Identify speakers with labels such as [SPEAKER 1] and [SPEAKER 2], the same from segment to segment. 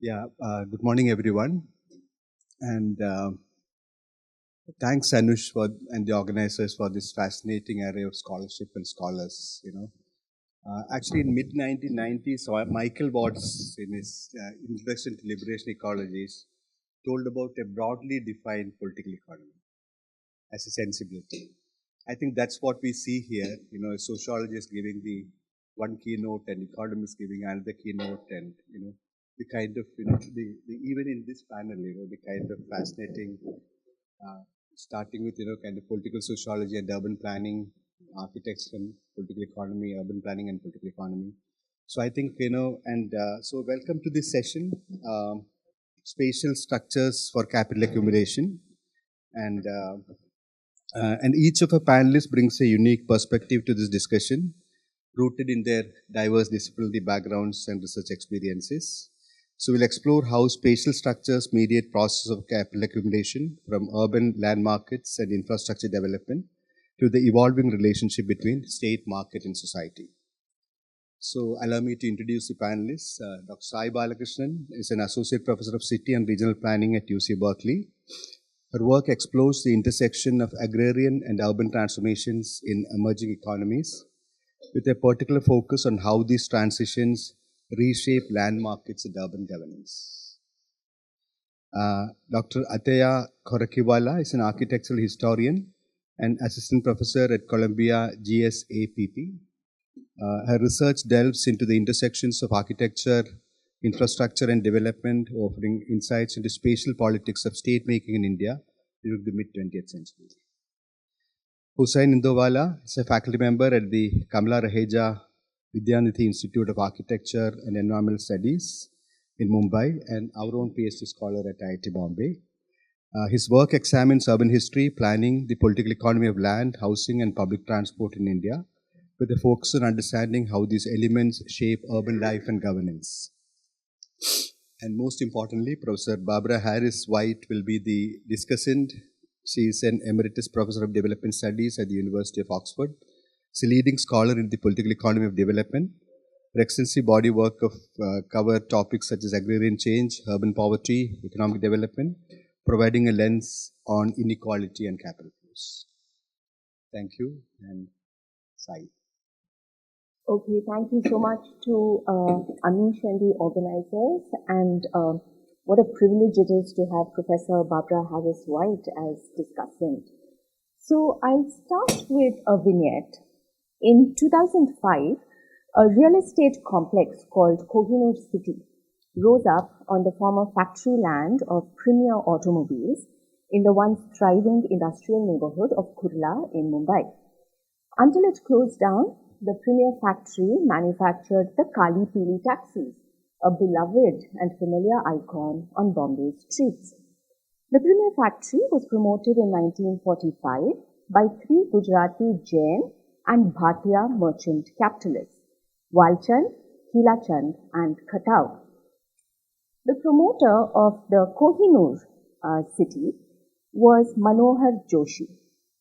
[SPEAKER 1] Good morning, everyone. And thanks, Anush, and the organizers for this fascinating array of scholarship and scholars. Actually, in mid 1990s, Michael Watts, in his Introduction to Liberation Ecologies, told about a broadly defined political economy as a sensibility. I think that's what we see here. A sociologist giving the one keynote, and economists giving another keynote, and the kind of even in this panel, the kind of fascinating, starting with kind of political sociology and urban planning, architecture and political economy, urban planning and political economy. So I think so welcome to this session, spatial structures for capital accumulation, and each of our panelists brings a unique perspective to this discussion, rooted in their diverse disciplinary backgrounds and research experiences. So we'll explore how spatial structures mediate process of capital accumulation from urban land markets and infrastructure development to the evolving relationship between state, market, and society. So allow me to introduce the panelists. Dr. Sai Balakrishnan is an associate professor of city and regional planning at UC Berkeley. Her work explores the intersection of agrarian and urban transformations in emerging economies, with a particular focus on how these transitions reshape land markets and urban governance. Dr. Ateya Korakiwala is an architectural historian and assistant professor at Columbia GSAPP. Her research delves into the intersections of architecture, infrastructure, and development, offering insights into spatial politics of state making in India during the mid-20th century. Hussain Indowala is a faculty member at the Kamala Raheja Vidyanidhi Institute of Architecture and Environmental Studies in Mumbai, and our own PhD scholar at IIT Bombay. His work examines urban history, planning, the political economy of land, housing, and public transport in India, with a focus on understanding how these elements shape urban life and governance. And most importantly, Professor Barbara Harris White will be the discussant. She is an emeritus professor of development studies at the University of Oxford. She's a leading scholar in the political economy of development. Her extensive body work cover topics such as agrarian change, urban poverty, economic development, providing a lens on inequality and capital flows. Thank you, and Sai.
[SPEAKER 2] Okay, thank you so much to Anish and the organizers, and what a privilege it is to have Professor Barbara Harris White as discussant. So I'll start with a vignette. In 2005, a real estate complex called Kohinoor City rose up on the former factory land of Premier Automobiles in the once thriving industrial neighborhood of Kurla in Mumbai. Until it closed down, the Premier factory manufactured the Kali Pili taxis, a beloved and familiar icon on Bombay's streets. The Premier factory was promoted in 1945 by three Gujarati Jain and Bhatia merchant capitalists, Walchand, Hilachand, and Khatau. The promoter of the Kohinoor city was Manohar Joshi,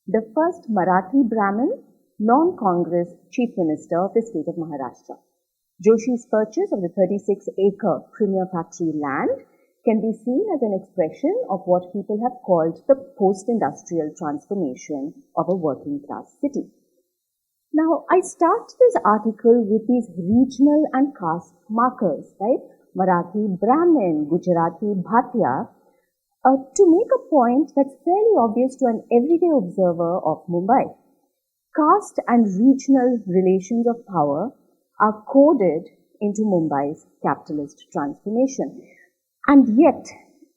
[SPEAKER 2] the first Marathi Brahmin non-Congress Chief Minister of the state of Maharashtra. Joshi's purchase of the 36-acre Premier factory land can be seen as an expression of what people have called the post-industrial transformation of a working-class city. Now, I start this article with these regional and caste markers, right? Marathi Brahmin, Gujarati Bhatia, to make a point that's fairly obvious to an everyday observer of Mumbai. Caste and regional relations of power are coded into Mumbai's capitalist transformation. And yet,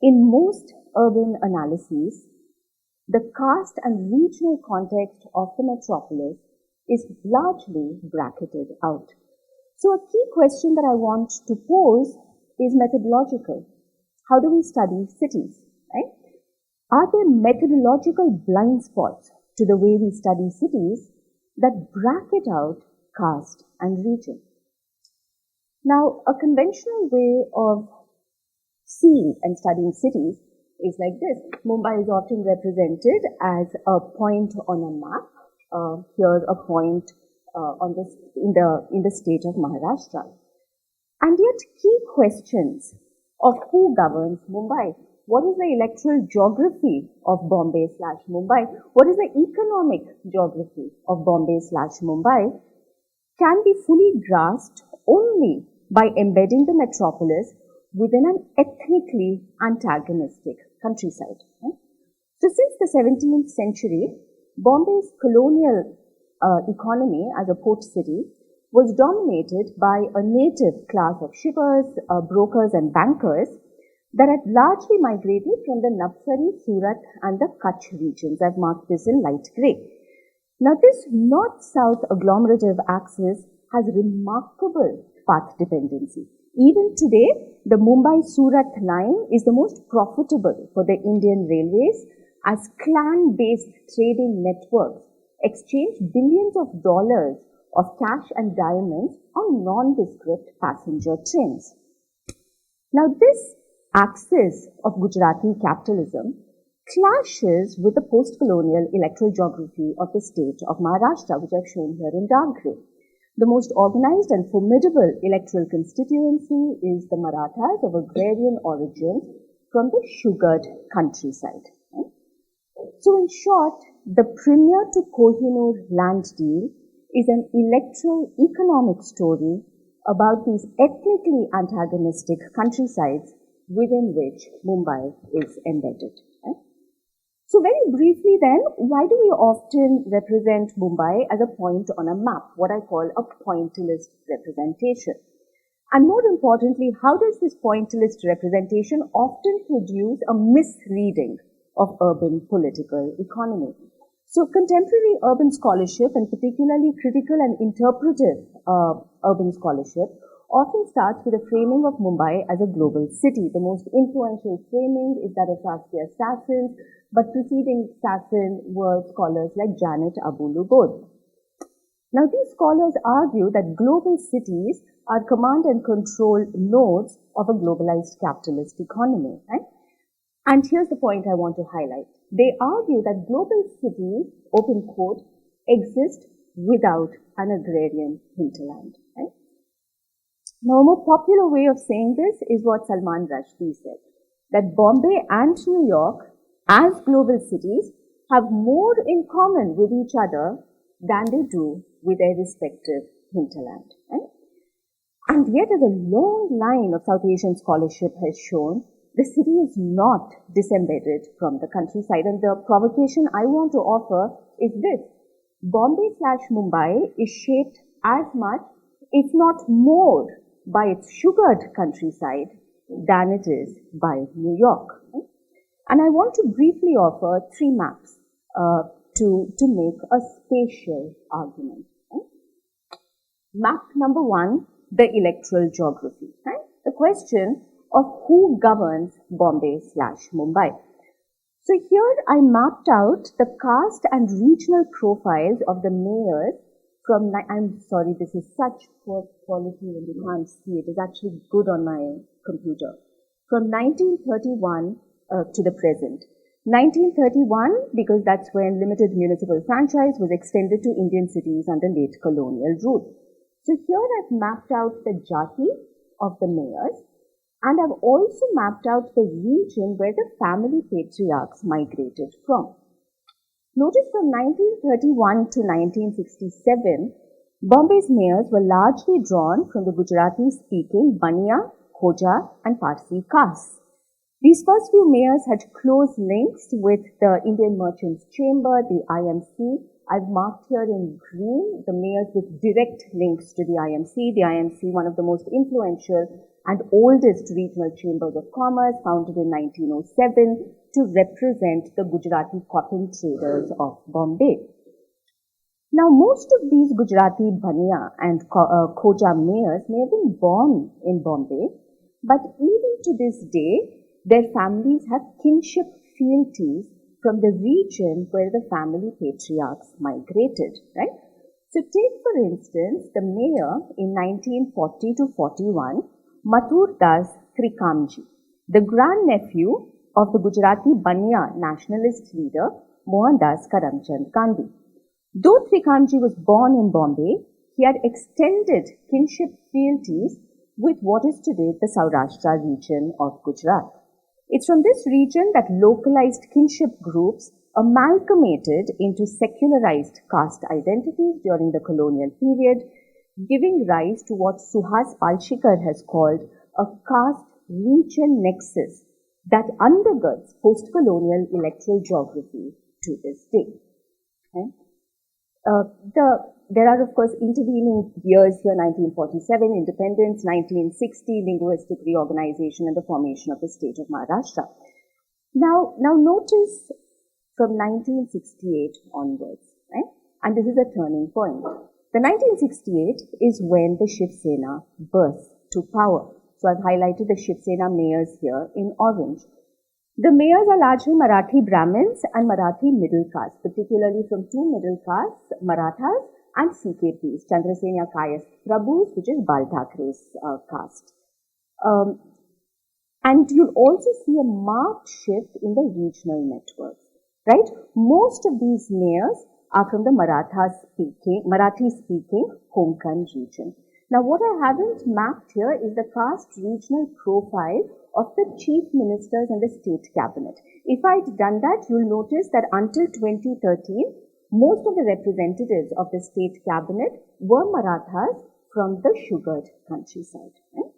[SPEAKER 2] in most urban analyses, the caste and regional context of the metropolis is largely bracketed out. So a key question that I want to pose is methodological. How do we study cities, right? Are there methodological blind spots to the way we study cities that bracket out caste and region? Now, a conventional way of seeing and studying cities is like this. Mumbai is often represented as a point on a map. Here's a point in the state of Maharashtra. And yet key questions of who governs Mumbai? What is the electoral geography of Bombay/Mumbai? What is the economic geography of Bombay/Mumbai? Can be fully grasped only by embedding the metropolis within an ethnically antagonistic countryside. So since the 17th century, Bombay's colonial economy as a port city was dominated by a native class of shippers, brokers and bankers that had largely migrated from the Navsari, Surat and the Kutch regions. I've marked this in light grey. Now this north-south agglomerative axis has remarkable path dependency. Even today, the Mumbai-Surat line is the most profitable for the Indian railways as clan-based trading networks exchange billions of dollars of cash and diamonds on nondescript passenger trains. Now this axis of Gujarati capitalism clashes with the post-colonial electoral geography of the state of Maharashtra, which I've shown here in dark grey. The most organized and formidable electoral constituency is the Marathas of agrarian origin from the sugared countryside. So in short, the Premier to Kohinoor land deal is an electoral economic story about these ethnically antagonistic countrysides within which Mumbai is embedded. So very briefly then, why do we often represent Mumbai as a point on a map, what I call a pointillist representation? And more importantly, how does this pointillist representation often produce a misreading of urban political economy? So contemporary urban scholarship, and particularly critical and interpretive urban scholarship, often starts with a framing of Mumbai as a global city. The most influential framing is that of Saskia Sassen, but preceding Sassen were scholars like Janet Abou-Lugod. Now, these scholars argue that global cities are command and control nodes of a globalized capitalist economy. Right? And here's the point I want to highlight. They argue that global cities, open quote, exist without an agrarian hinterland. Right? Now, a more popular way of saying this is what Salman Rushdie said, that Bombay and New York, as global cities, have more in common with each other than they do with their respective hinterland. Right? And yet, as a long line of South Asian scholarship has shown, the city is not disembedded from the countryside. And the provocation I want to offer is this. Bombay/Mumbai is shaped as much, if not more, by its sugared countryside than it is by New York. And I want to briefly offer three maps to make a spatial argument. Map number one, the electoral geography. The question of who governs Bombay/Mumbai. So here I mapped out the caste and regional profiles of the mayors from, I'm sorry, this is such poor quality and you can't see it. It's actually good on my computer. From 1931 to the present. 1931, because that's when limited municipal franchise was extended to Indian cities under late colonial rule. So here I've mapped out the jati of the mayors, and I've also mapped out the region where the family patriarchs migrated from. Notice from 1931 to 1967, Bombay's mayors were largely drawn from the Gujarati-speaking Baniya, Khoja and Parsi castes. These first few mayors had close links with the Indian Merchants Chamber, the IMC. I've marked here in green the mayors with direct links to the IMC. The IMC, one of the most influential and oldest regional chambers of commerce, founded in 1907 to represent the Gujarati cotton traders of Bombay. Now, most of these Gujarati Baniya and Khoja mayors may have been born in Bombay, but even to this day, their families have kinship fealties from the region where the family patriarchs migrated, right? So take for instance the mayor in 1940 to 41, Mathur Das Trikamji, the grandnephew of the Gujarati Baniya nationalist leader Mohandas Karamchand Gandhi. Though Trikamji was born in Bombay, he had extended kinship fealties with what is today the Saurashtra region of Gujarat. It's from this region that localized kinship groups amalgamated into secularized caste identities during the colonial period, giving rise to what Suhas Palshikar has called a caste region nexus that undergirds post-colonial electoral geography to this day. Okay? There are, of course, intervening years here: 1947, independence; 1960, linguistic reorganization and the formation of the state of Maharashtra. Now notice from 1968 onwards, right? And this is a turning point. The 1968 is when the Shiv Sena burst to power. So I've highlighted the Shiv Sena mayors here in orange. The mayors are largely Marathi Brahmins and Marathi middle caste, particularly from two middle castes, Marathas and CKPs, Chandrasena Kayas Prabhus, which is Bal Thakere's caste. And you'll also see a marked shift in the regional networks, right? Most of these mayors are from the Marathi-speaking Konkan region. Now, what I haven't mapped here is the caste regional profile of the chief ministers and the state cabinet. If I'd done that, you'll notice that until 2013, most of the representatives of the state cabinet were Marathas from the sugared countryside. Right?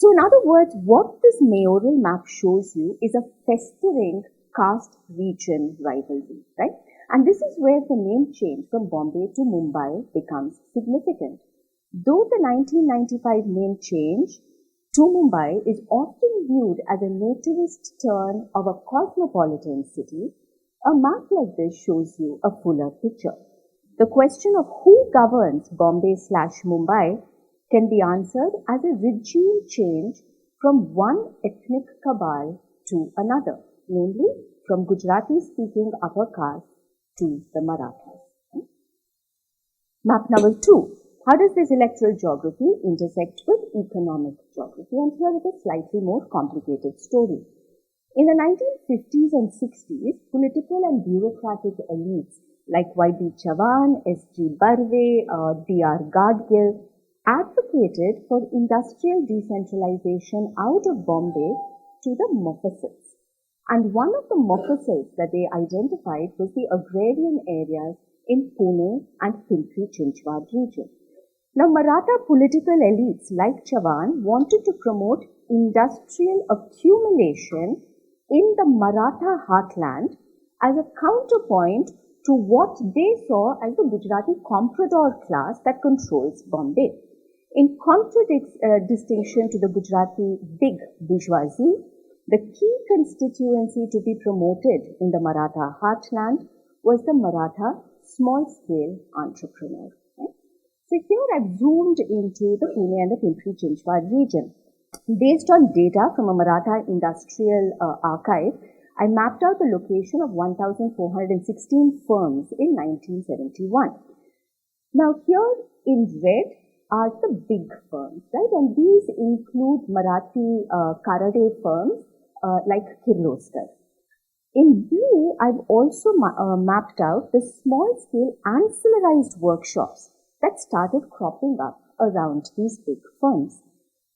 [SPEAKER 2] So in other words, what this mayoral map shows you is a festering caste region rivalry, right? And this is where the name change from Bombay to Mumbai becomes significant. Though the 1995 name change to Mumbai is often viewed as a nativist turn of a cosmopolitan city, a map like this shows you a fuller picture. The question of who governs Bombay/Mumbai can be answered as a regime change from one ethnic cabal to another, namely from Gujarati-speaking upper caste to the Marathas. Map number 2. How does this electoral geography intersect with economic geography? And here is a slightly more complicated story. In the 1950s and 60s, political and bureaucratic elites like Y.B. Chavan, S.G. Barve, D.R. Gadgil advocated for industrial decentralization out of Bombay to the Mofassils. And one of the Mofassils that they identified was the agrarian areas in Pune and Pimpri-Chinchwad region. Now, Maratha political elites like Chavan wanted to promote industrial accumulation in the Maratha heartland as a counterpoint to what they saw as the Gujarati comprador class that controls Bombay. In contradistinction to the Gujarati big bourgeoisie, the key constituency to be promoted in the Maratha heartland was the Maratha small-scale entrepreneur. Right? So here I've zoomed into the Pune and the Pimpri-Chinchwad region. Based on data from a Maratha industrial archive, I mapped out the location of 1,416 firms in 1971. Now here in red are the big firms, right? And these include Marathi Karade firms like Kirloskar. In blue, I've also mapped out the small-scale ancillarized workshops that started cropping up around these big firms.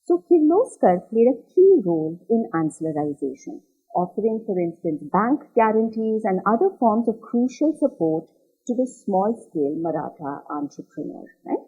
[SPEAKER 2] So Kirloskar played a key role in ancillarization, offering, for instance, bank guarantees and other forms of crucial support to the small-scale Maratha entrepreneur. Right?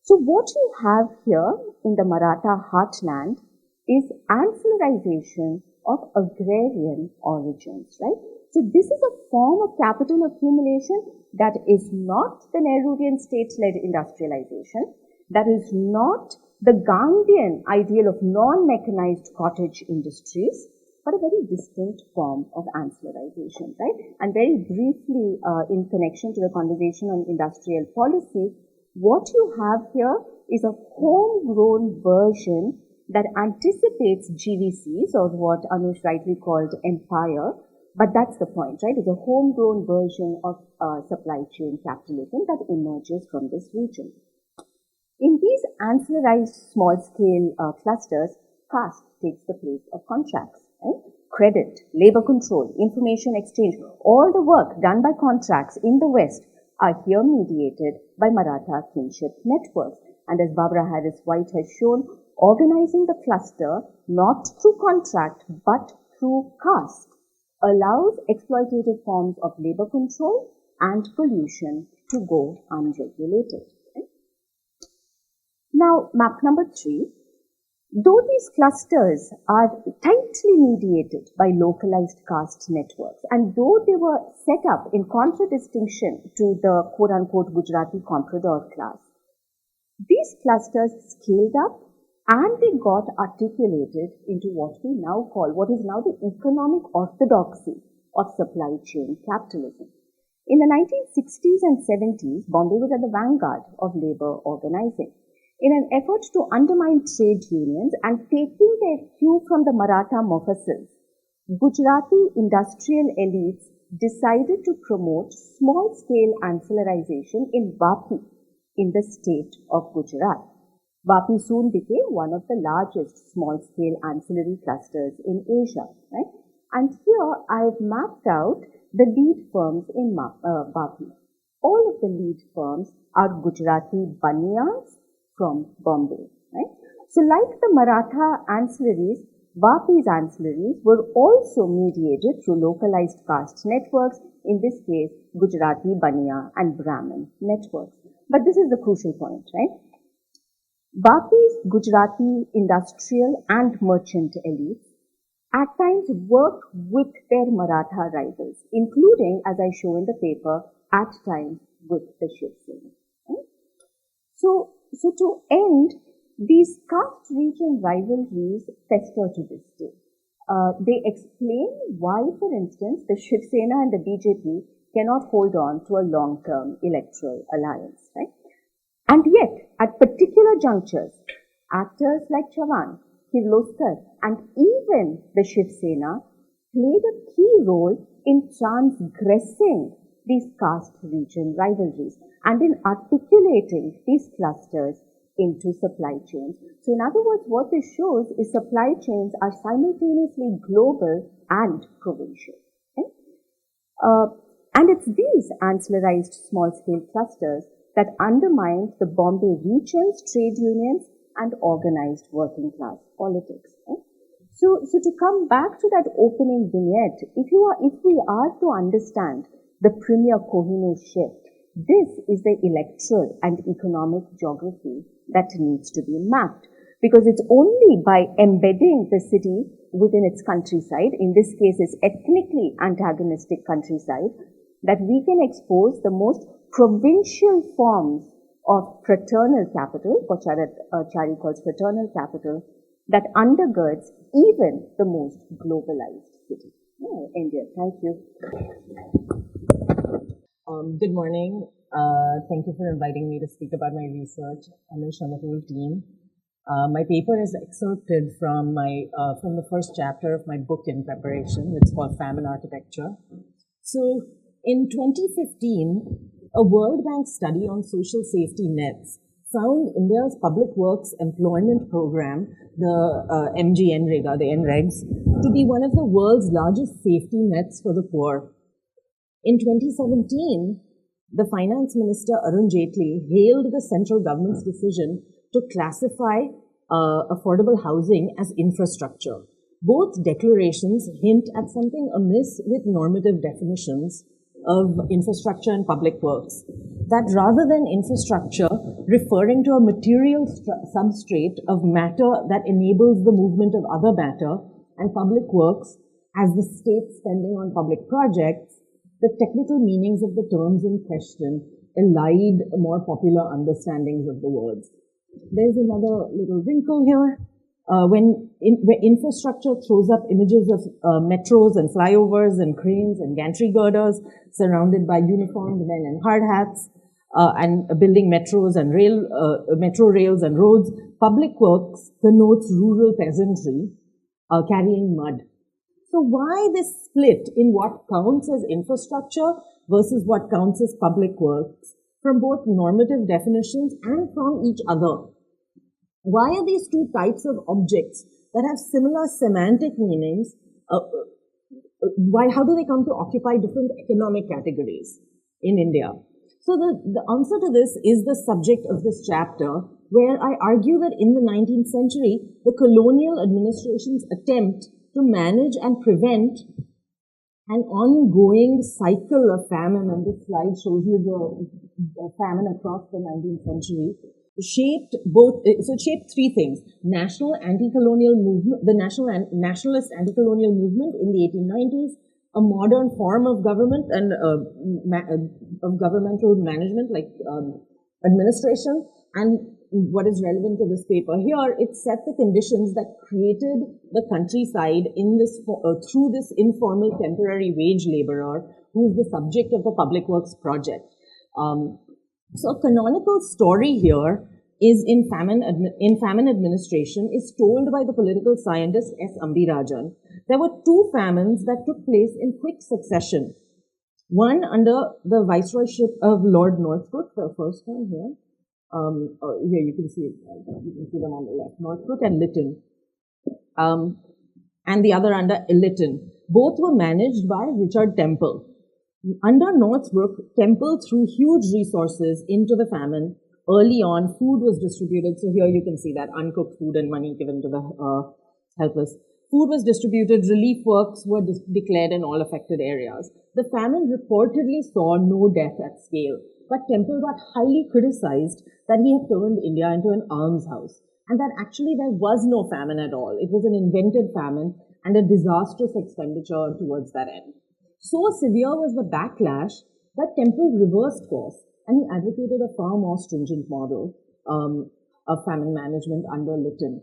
[SPEAKER 2] So what you have here in the Maratha heartland is ancillarization of agrarian origins, right? So this is a form of capital accumulation that is not the Nehruvian state-led industrialization, that is not the Gandhian ideal of non-mechanized cottage industries, but a very distinct form of ancillarization, right? And very briefly, in connection to the conversation on industrial policy, what you have here is a homegrown version that anticipates GVCs, or what Anush rightly called empire, but that's the point, right? It's a homegrown version of supply chain capitalism that emerges from this region. In these ancillarized small-scale clusters, caste takes the place of contracts, right? Credit, labor control, information exchange, all the work done by contracts in the West are here mediated by Maratha kinship networks. And as Barbara Harris White has shown, organizing the cluster not through contract but through caste allows exploitative forms of labor control and pollution to go unregulated. Now, map number 3. Though these clusters are tightly mediated by localized caste networks, and though they were set up in contradistinction to the quote-unquote Gujarati comprador class, these clusters scaled up and they got articulated into what we now call, what is now the economic orthodoxy of supply chain capitalism. In the 1960s and 70s, Bombay was at the vanguard of labor organizing. In an effort to undermine trade unions and taking their cue from the Maratha Mofassals, Gujarati industrial elites decided to promote small-scale ancillarization in Vapi in the state of Gujarat. Vapi soon became one of the largest small-scale ancillary clusters in Asia. Right? And here I have mapped out the lead firms in Vapi. All of the lead firms are Gujarati Baniyas from Bombay. Right? So like the Maratha ancillaries, Vapi's ancillaries were also mediated through localized caste networks, in this case Gujarati Baniya and Brahmin networks. But this is the crucial point, right? Vapi's Gujarati industrial and merchant elites at times worked with their Maratha rivals, including, as I show in the paper, at times with the Shiv Sena. Right? So to end, these caste region rivalries fester to this day. They explain why, for instance, the Shiv Sena and the BJP cannot hold on to a long-term electoral alliance. Right? And yet, at particular junctures, actors like Chavan, Kirloskar, and even the Shiv Sena played a key role in transgressing these caste region rivalries and in articulating these clusters into supply chains. So in other words, what this shows is supply chains are simultaneously global and provincial. Okay? And it's these ancillarized small-scale clusters that undermined the Bombay region's trade unions and organized working class politics. Okay? So to come back to that opening vignette, if we are to understand the premier Kohinoor shift, this is the electoral and economic geography that needs to be mapped, because it's only by embedding the city within its countryside, in this case its ethnically antagonistic countryside, that we can expose the most provincial forms of fraternal capital, what Chari calls fraternal capital, that undergirds even the most globalized city. India. Thank you.
[SPEAKER 3] Good morning. Thank you for inviting me to speak about my research, Anish and the whole team. My paper is excerpted from the first chapter of my book in preparation. It's called Famine Architecture. So, in 2015, a World Bank study on social safety nets found India's public works employment program, the MGNREGA, the NREGs, to be one of the world's largest safety nets for the poor. In 2017, the Finance Minister Arun Jatli hailed the central government's decision to classify affordable housing as infrastructure. Both declarations hint at something amiss with normative definitions of infrastructure and public works. That rather than infrastructure referring to a material substrate of matter that enables the movement of other matter, and public works as the state spending on public projects, the technical meanings of the terms in question elide more popular understandings of the words. There's another little wrinkle here. When infrastructure throws up images of metros and flyovers and cranes and gantry girders surrounded by uniformed men in hard hats and building metros and metro rails and roads, public works connotes rural peasantry carrying mud. So why this split in what counts as infrastructure versus what counts as public works from both normative definitions and from each other? Why are these two types of objects that have similar semantic meanings, how do they come to occupy different economic categories in India? So the answer to this is the subject of this chapter, where I argue that in the 19th century, the colonial administration's attempt to manage and prevent an ongoing cycle of famine, and this slide shows you the famine across the 19th century, shaped three things: national anti-colonial movement, the nationalist anti-colonial movement in the 1890s, a modern form of government and of governmental management like administration, and what is relevant to this paper here, it set the conditions that created the countryside in this through this informal temporary wage laborer who is the subject of the public works project. So a canonical story here is in famine administration is told by the political scientist S. Ambirajan. There were two famines that took place in quick succession. One under the viceroyship of Lord Northcote, the first one here. Here you can see them on the left, Northcote and Lytton, and the other under Lytton. Both were managed by Richard Temple. Under Northbrook, Temple threw huge resources into the famine. Early on, food was distributed. So here you can see that uncooked food and money given to the helpless. Food was distributed. Relief works were declared in all affected areas. The famine reportedly saw no death at scale, but Temple got highly criticized that he had turned India into an almshouse, and that actually there was no famine at all. It was an invented famine and a disastrous expenditure towards that end. So severe was the backlash that Temple reversed course, and he advocated a far more stringent model of famine management under Lytton.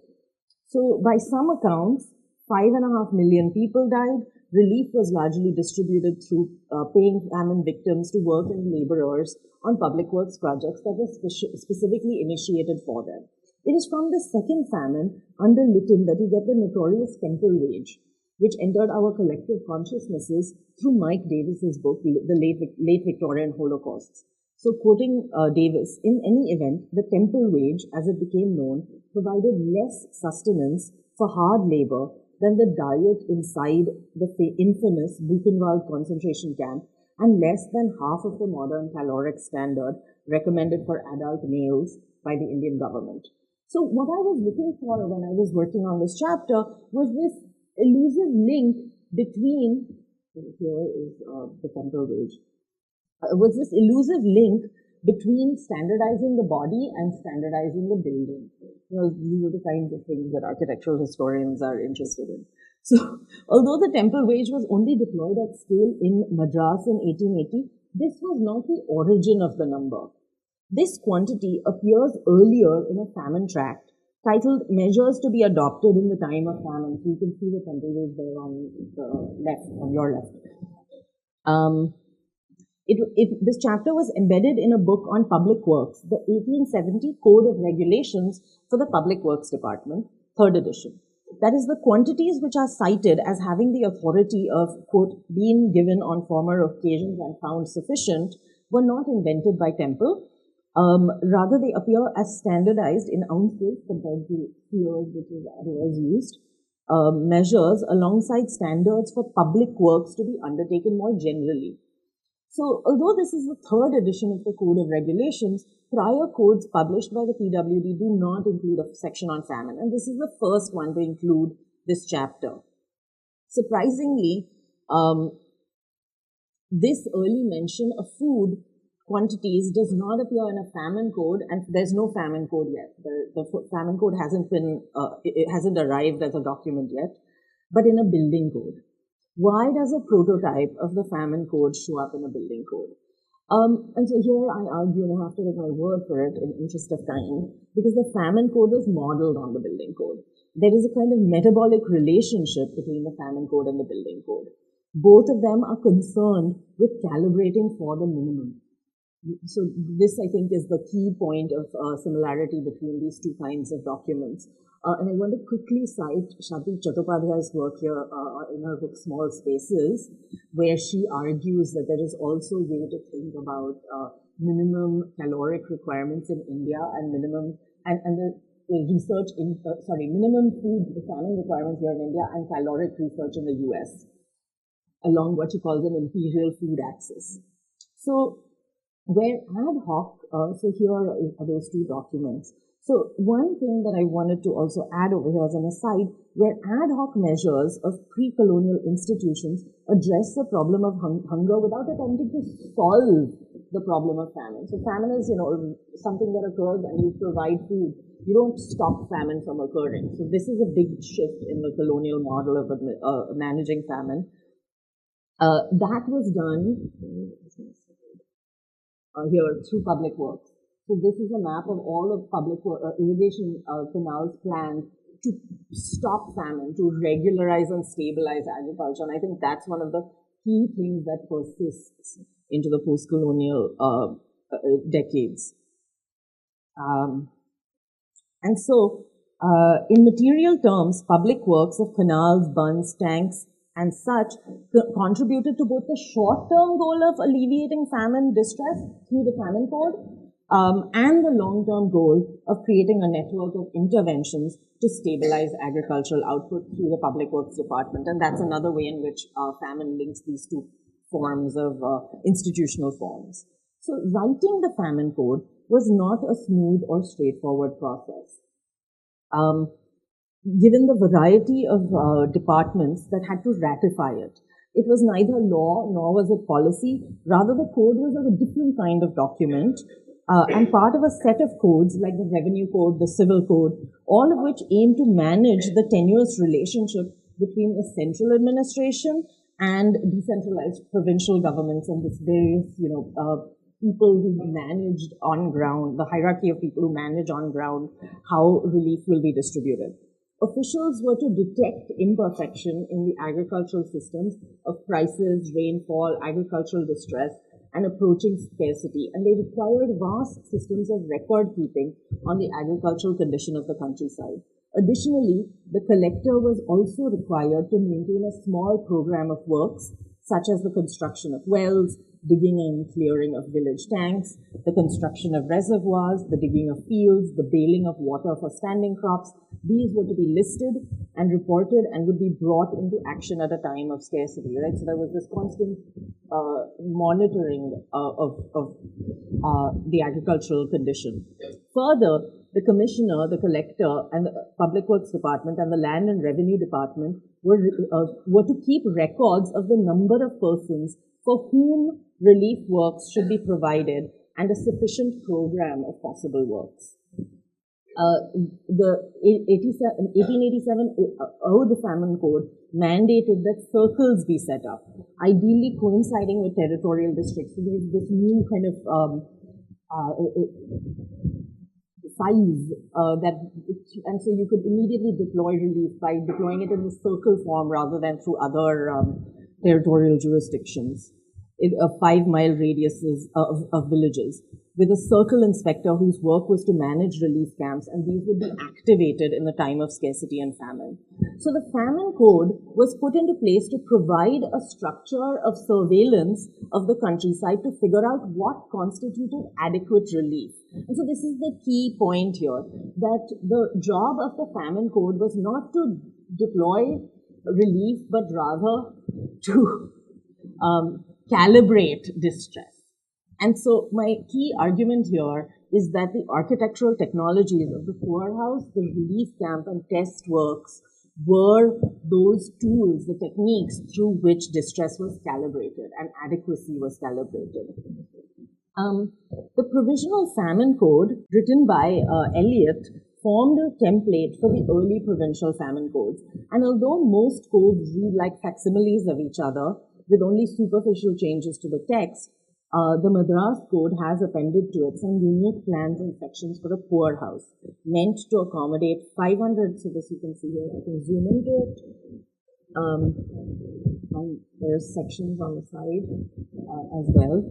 [SPEAKER 3] So by some accounts, 5.5 million people died. Relief was largely distributed through paying famine victims to work as laborers on public works projects that were specifically initiated for them. It is from the second famine under Lytton that you get the notorious Temple wage, which entered our collective consciousnesses through Mike Davis's book, The Late Victorian Holocausts. So quoting Davis, in any event, the Temple wage, as it became known, provided less sustenance for hard labor than the diet inside the infamous Buchenwald concentration camp, and less than half of the modern caloric standard recommended for adult males by the Indian government. So what I was looking for when I was working on this chapter was this elusive link between, here is the Temple wage, was this elusive link between standardizing the body and standardizing the building. These are the kinds of things that architectural historians are interested in. So, although the Temple wage was only deployed at scale in Madras in 1880, this was not the origin of the number. This quantity appears earlier in a famine tract titled Measures to be Adopted in the Time of Famine. So you can see the Temple wage there on the left, on your left. This chapter was embedded in a book on public works, the 1870 Code of Regulations for the Public Works Department, 3rd edition. That is, the quantities which are cited as having the authority of, quote, being given on former occasions and found sufficient were not invented by Temple. Rather, they appear as standardized in ounces compared to kilos, which is otherwise used, measures alongside standards for public works to be undertaken more generally. So, although this is the 3rd edition of the Code of Regulations, prior codes published by the PWD do not include a section on famine, and this is the first one to include this chapter. Surprisingly, this early mention of food quantities does not appear in a famine code, and there's no famine code yet. The famine code hasn't arrived as a document yet, but in a building code. Why does a prototype of the famine code show up in a building code? And so here I argue, and I have to take my word for it in interest of time, because the famine code was modeled on the building code. There is a kind of metabolic relationship between the famine code and the building code. Both of them are concerned with calibrating for the minimum. So this, I think, is the key point of similarity between these two kinds of documents. And I want to quickly cite Shati Chattopadhyay's work here in her book Small Spaces, where she argues that there is also a way to think about minimum caloric requirements in India and minimum research in minimum food famine requirements here in India and caloric research in the US along what she calls an imperial food axis. So where ad hoc, so here are those two documents. So one thing that I wanted to also add over here as an aside, where ad hoc measures of pre-colonial institutions address the problem of hunger without attempting to solve the problem of famine. So famine is, something that occurs and you provide food. You don't stop famine from occurring. So this is a big shift in the colonial model of managing famine. That was done here through public works. So this is a map of all of public irrigation canals planned to stop famine, to regularize and stabilize agriculture. And I think that's one of the key things that persists into the post-colonial decades. And so, in material terms, public works of canals, bunds, tanks, and such contributed to both the short-term goal of alleviating famine distress through the famine code and the long-term goal of creating a network of interventions to stabilize agricultural output through the public works department. And that's another way in which famine links these two forms of institutional forms. So writing the famine code was not a smooth or straightforward process. Given the variety of departments that had to ratify it, it was neither law nor was it policy. Rather, the code was a different kind of document and part of a set of codes like the revenue code, the civil code, all of which aim to manage the tenuous relationship between the central administration and decentralized provincial governments and this various, people who managed on ground, the hierarchy of people who manage on ground, how relief will be distributed. Officials were to detect imperfection in the agricultural systems of prices, rainfall, agricultural distress, and approaching scarcity. And they required vast systems of record keeping on the agricultural condition of the countryside. Additionally, the collector was also required to maintain a small program of works, such as the construction of wells, digging and clearing of village tanks, the construction of reservoirs, the digging of fields, the bailing of water for standing crops. These were to be listed and reported and would be brought into action at a time of scarcity, right? So there was this constant monitoring of the agricultural condition. Further, the commissioner, the collector, and the public works department and the land and revenue department were to keep records of the number of persons for whom relief works should be provided and a sufficient program of possible works. The 1887 the Famine Code mandated that circles be set up, ideally coinciding with territorial districts. So there's this new kind of size and so you could immediately deploy relief by deploying it in the circle form rather than through other territorial jurisdictions. 5-mile radiuses of villages, with a circle inspector whose work was to manage relief camps, and these would be activated in the time of scarcity and famine. So the famine code was put into place to provide a structure of surveillance of the countryside to figure out what constituted adequate relief. And so this is the key point here, that the job of the famine code was not to deploy relief, but rather to calibrate distress. And so my key argument here is that the architectural technologies of the poorhouse, the relief camp, and test works were those tools, the techniques through which distress was calibrated and adequacy was calibrated. The Provisional Famine Code, written by Eliot, formed a template for the early provincial famine codes. And although most codes read like facsimiles of each other, with only superficial changes to the text, the Madras Code has appended to it some unique plans and sections for a poorhouse, meant to accommodate 500, so this you can see here, I can zoom into it, and there's sections on the side as well.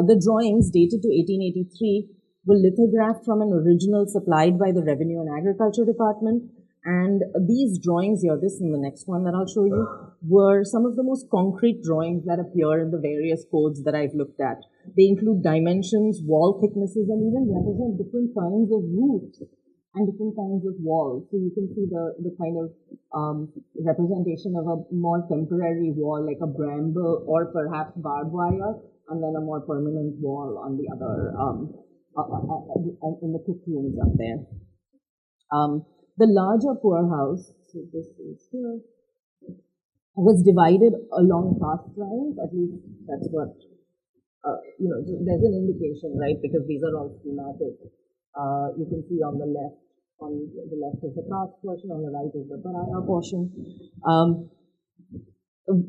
[SPEAKER 3] The drawings, dated to 1883, were lithographed from an original supplied by the Revenue and Agriculture Department. And these drawings here, this and the next one that I'll show you, were some of the most concrete drawings that appear in the various codes that I've looked at. They include dimensions, wall thicknesses, and even represent different kinds of roofs and different kinds of walls. So you can see the kind of representation of a more temporary wall, like a bramble or perhaps barbed wire, and then a more permanent wall on the other in the cook rooms up there. The larger poorhouse, so this is here, was divided along caste lines. At least that's what there's an indication, right? Because these are all schematic. You can see on the left is the caste portion, on the right is the Paraya portion.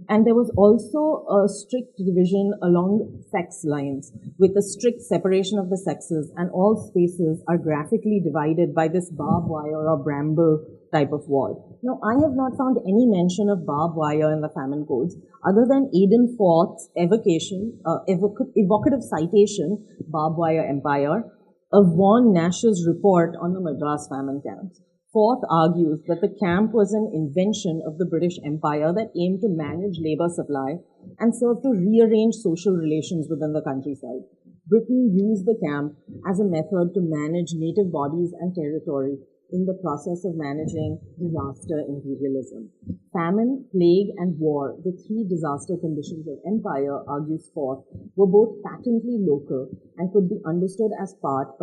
[SPEAKER 3] And there was also a strict division along sex lines with a strict separation of the sexes, and all spaces are graphically divided by this barbed wire or bramble type of wall. Now, I have not found any mention of barbed wire in the famine codes other than Aidan Forth's evocative citation, Barbed Wire Empire, of Vaughan Nash's report on the Madras famine camps. Forth argues that the camp was an invention of the British Empire that aimed to manage labor supply and served to rearrange social relations within the countryside. Britain used the camp as a method to manage native bodies and territory in the process of managing disaster imperialism. Famine, plague, and war, the three disaster conditions of empire, argues Forth, were both patently local and could be understood as but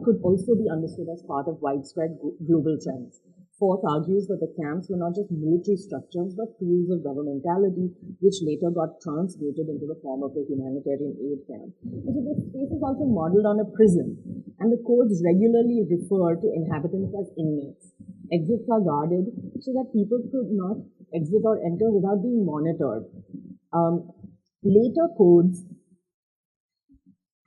[SPEAKER 3] could also be understood as part of widespread global trends. Forth argues that the camps were not just military structures, but tools of governmentality, which later got transmuted into the form of the humanitarian aid camp. So this space is also modeled on a prison, and the codes regularly refer to inhabitants as inmates. Exits are guarded so that people could not exit or enter without being monitored. Later codes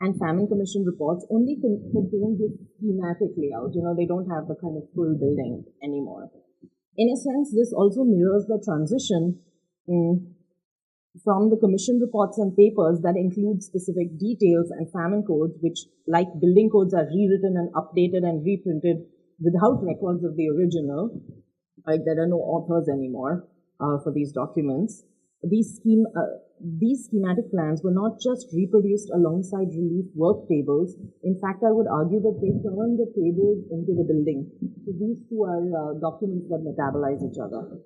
[SPEAKER 3] and famine commission reports only contain this schematic layout. They don't have the kind of full building anymore. In a sense, this also mirrors the transition from the commission reports and papers that include specific details and famine codes, which, like building codes, are rewritten and updated and reprinted without records of the original. Like, there are no authors anymore for these documents. These schematic plans were not just reproduced alongside relief work tables. In fact, I would argue that they turned the tables into the building. So these two are documents that metabolize each other.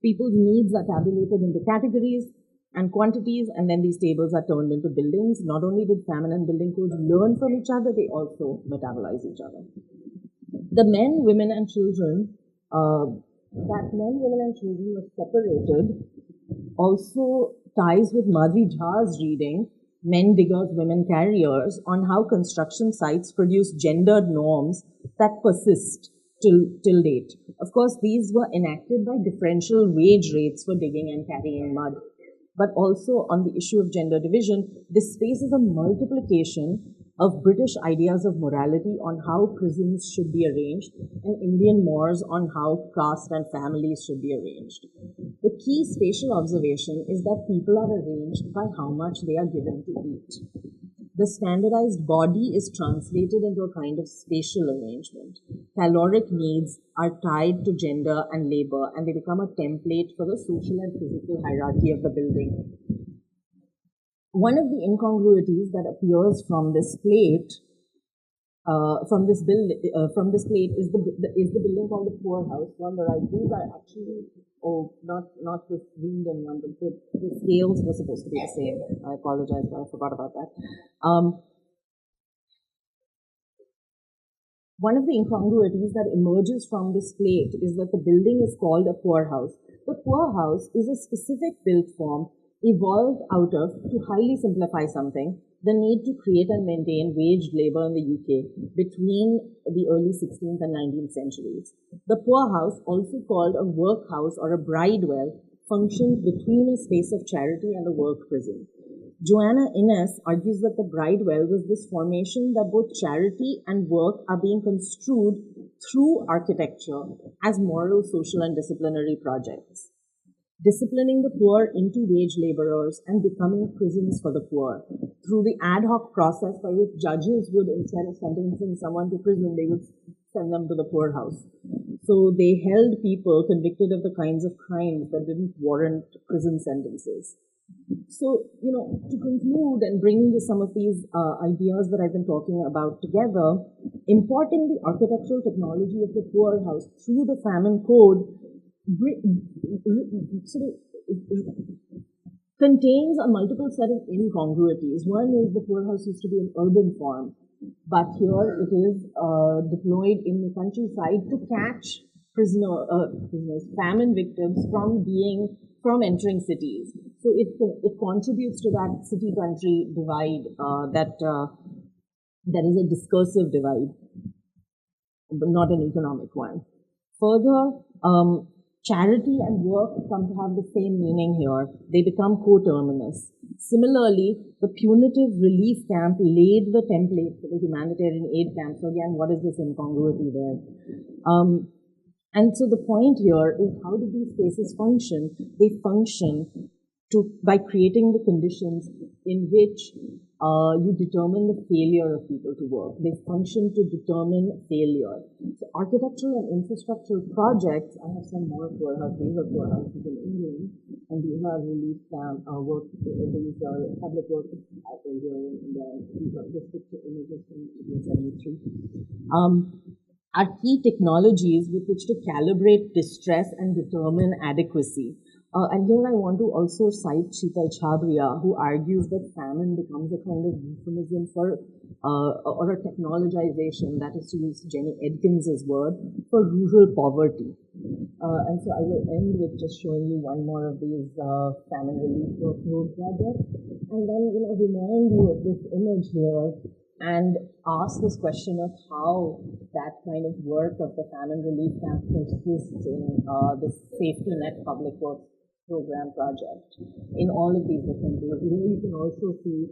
[SPEAKER 3] People's needs are tabulated into categories and quantities, and then these tables are turned into buildings. Not only did famine and building codes learn from each other, they also metabolize each other. The men, women, and children, were separated also ties with Madhvi Jha's reading, Men Diggers, Women Carriers, on how construction sites produce gendered norms that persist till date. Of course, these were enacted by differential wage rates for digging and carrying mud. But also on the issue of gender division, this space is a multiplication of British ideas of morality on how prisons should be arranged and Indian mores on how caste and families should be arranged. The key spatial observation is that people are arranged by how much they are given to eat. The standardized body is translated into a kind of spatial arrangement. Caloric needs are tied to gender and labor, and they become a template for the social and physical hierarchy of the building. One of the incongruities that appears from this plate, is the building called the poorhouse on the right. These are actually not this green and one, but the scales were supposed to be the same. I apologize, but I forgot about that. One of the incongruities that emerges from this plate is that the building is called a poorhouse. The poorhouse is a specific built form evolved out of, to highly simplify something, the need to create and maintain waged labor in the UK between the early 16th and 19th centuries. The poorhouse, also called a workhouse or a bridewell, functioned between a space of charity and a work prison. Joanna Innes argues that the bridewell was this formation that both charity and work are being construed through architecture as moral, social, and disciplinary projects, disciplining the poor into wage laborers and becoming prisons for the poor through the ad hoc process by which judges would, instead of sentencing someone to prison, they would send them to the poorhouse. So they held people convicted of the kinds of crimes that didn't warrant prison sentences. So, to conclude and bring some of these ideas that I've been talking about together, importing the architectural technology of the poorhouse through the famine code contains a multiple set of incongruities. One is the poorhouse used to be an urban form, but here it is deployed in the countryside to catch prisoners, famine victims from entering cities. So it contributes to that city-country divide that is a discursive divide, but not an economic one. Further, charity and work come to have the same meaning here. They become coterminous. Similarly, the punitive relief camp laid the template for the humanitarian aid camp. So again, what is this incongruity there? And so the point here is, how do these spaces function? They function by creating the conditions in which you determine the failure of people to work. They function to determine failure. So architectural and infrastructural projects, I have some more poorhouses. These are poorhouses in England, and these are relief camp work, these are public work here in India. These are just picture images from 1873. Are key technologies with which to calibrate distress and determine adequacy. And here I want to also cite Sheetal Chhabria, who argues that famine becomes a kind of euphemism for, or a technologization, that is to use Jenny Edkins's word, for rural poverty. And so I will end with just showing you one more of these famine relief road projects, and then remind you of this image here, and ask this question of how that kind of work of the famine relief camp persists in this safety net public works program project in all of these different ways. You can also see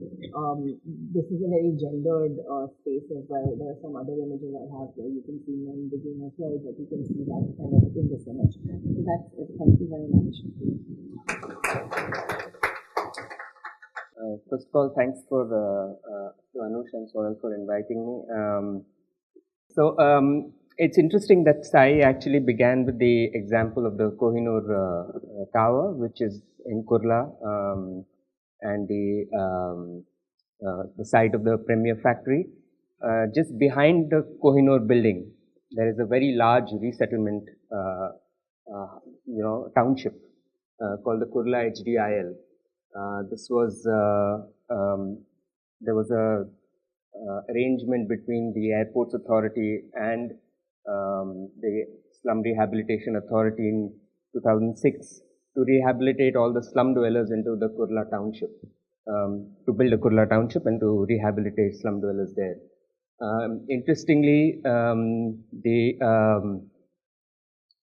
[SPEAKER 3] this is a very gendered space as well. There are some other images I have where you can see men digging as well, but you can see that kind of in this image. So that's it. Thank you very much.
[SPEAKER 4] First of all, thanks to Anush and Soral for inviting me. It's interesting that Sai actually began with the example of the Kohinoor Tower, which is in Kurla, and the site of the Premier Factory. Just behind the Kohinoor building, there is a very large resettlement, township called the Kurla HDIL. This was there was a arrangement between the Airports Authority and the Slum Rehabilitation Authority in 2006 to rehabilitate all the slum dwellers into the Kurla township, to build a Kurla township and to rehabilitate slum dwellers there. Interestingly, the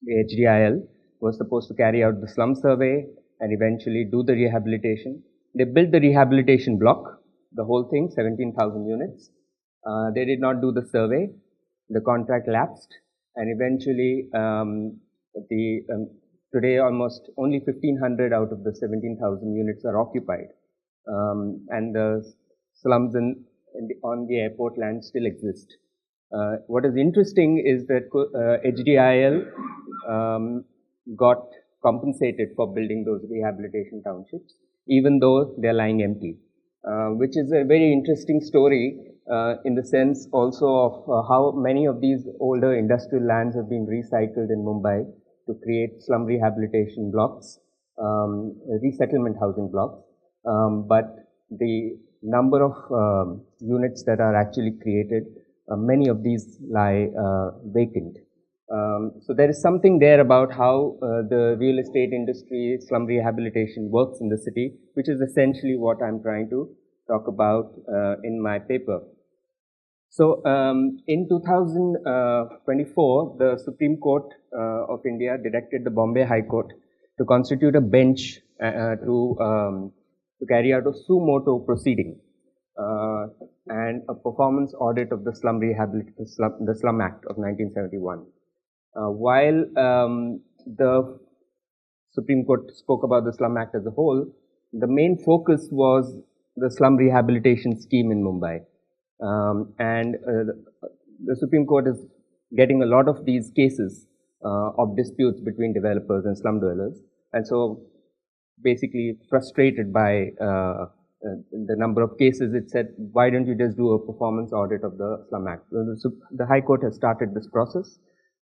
[SPEAKER 4] HDIL was supposed to carry out the slum survey and eventually do the rehabilitation. They built the rehabilitation block, the whole thing, 17,000 units. They did not do the survey. The contract lapsed, and eventually today almost only 1,500 out of the 17,000 units are occupied, and the slums on the airport land still exist. What is interesting is that HDIL got compensated for building those rehabilitation townships, even though they're lying empty, which is a very interesting story in the sense also of how many of these older industrial lands have been recycled in Mumbai to create slum rehabilitation blocks, resettlement housing blocks, but the number of units that are actually created, many of these lie vacant. So there is something there about how the real estate industry, slum rehabilitation works in the city, which is essentially what I'm trying to talk about in my paper. So in 2024, the Supreme Court of India directed the Bombay High Court to constitute a bench to carry out a suo motu proceeding and a performance audit of the Slum Act of 1971. While the Supreme Court spoke about the Slum Act as a whole, the main focus was the slum rehabilitation scheme in Mumbai. The Supreme Court is getting a lot of these cases of disputes between developers and slum dwellers, and so basically frustrated by the number of cases, it said, why don't you just do a performance audit of the Slum Act? The High Court has started this process,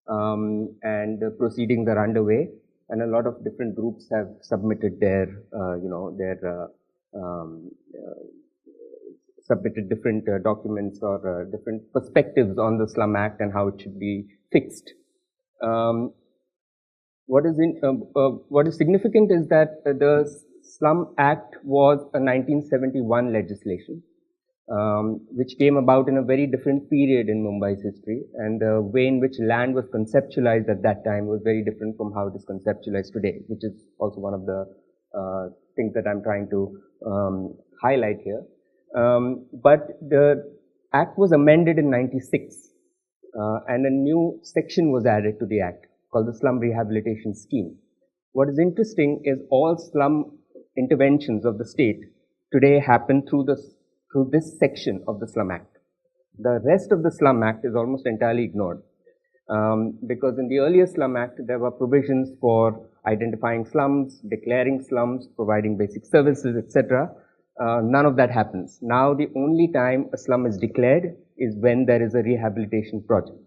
[SPEAKER 4] and the proceedings are underway, and a lot of different groups have submitted their submitted different documents or different perspectives on the Slum Act and how it should be fixed. What is significant is that the Slum Act was a 1971 legislation, which came about in a very different period in Mumbai's history, and the way in which land was conceptualized at that time was very different from how it is conceptualized today, which is also one of the things that I'm trying to highlight here. But the Act was amended in 96, and a new section was added to the Act called the Slum Rehabilitation Scheme. What is interesting is all slum interventions of the state today happen through this section of the Slum Act. The rest of the Slum Act is almost entirely ignored, because in the earlier Slum Act there were provisions for identifying slums, declaring slums, providing basic services, etc. None of that happens. Now the only time a slum is declared is when there is a rehabilitation project.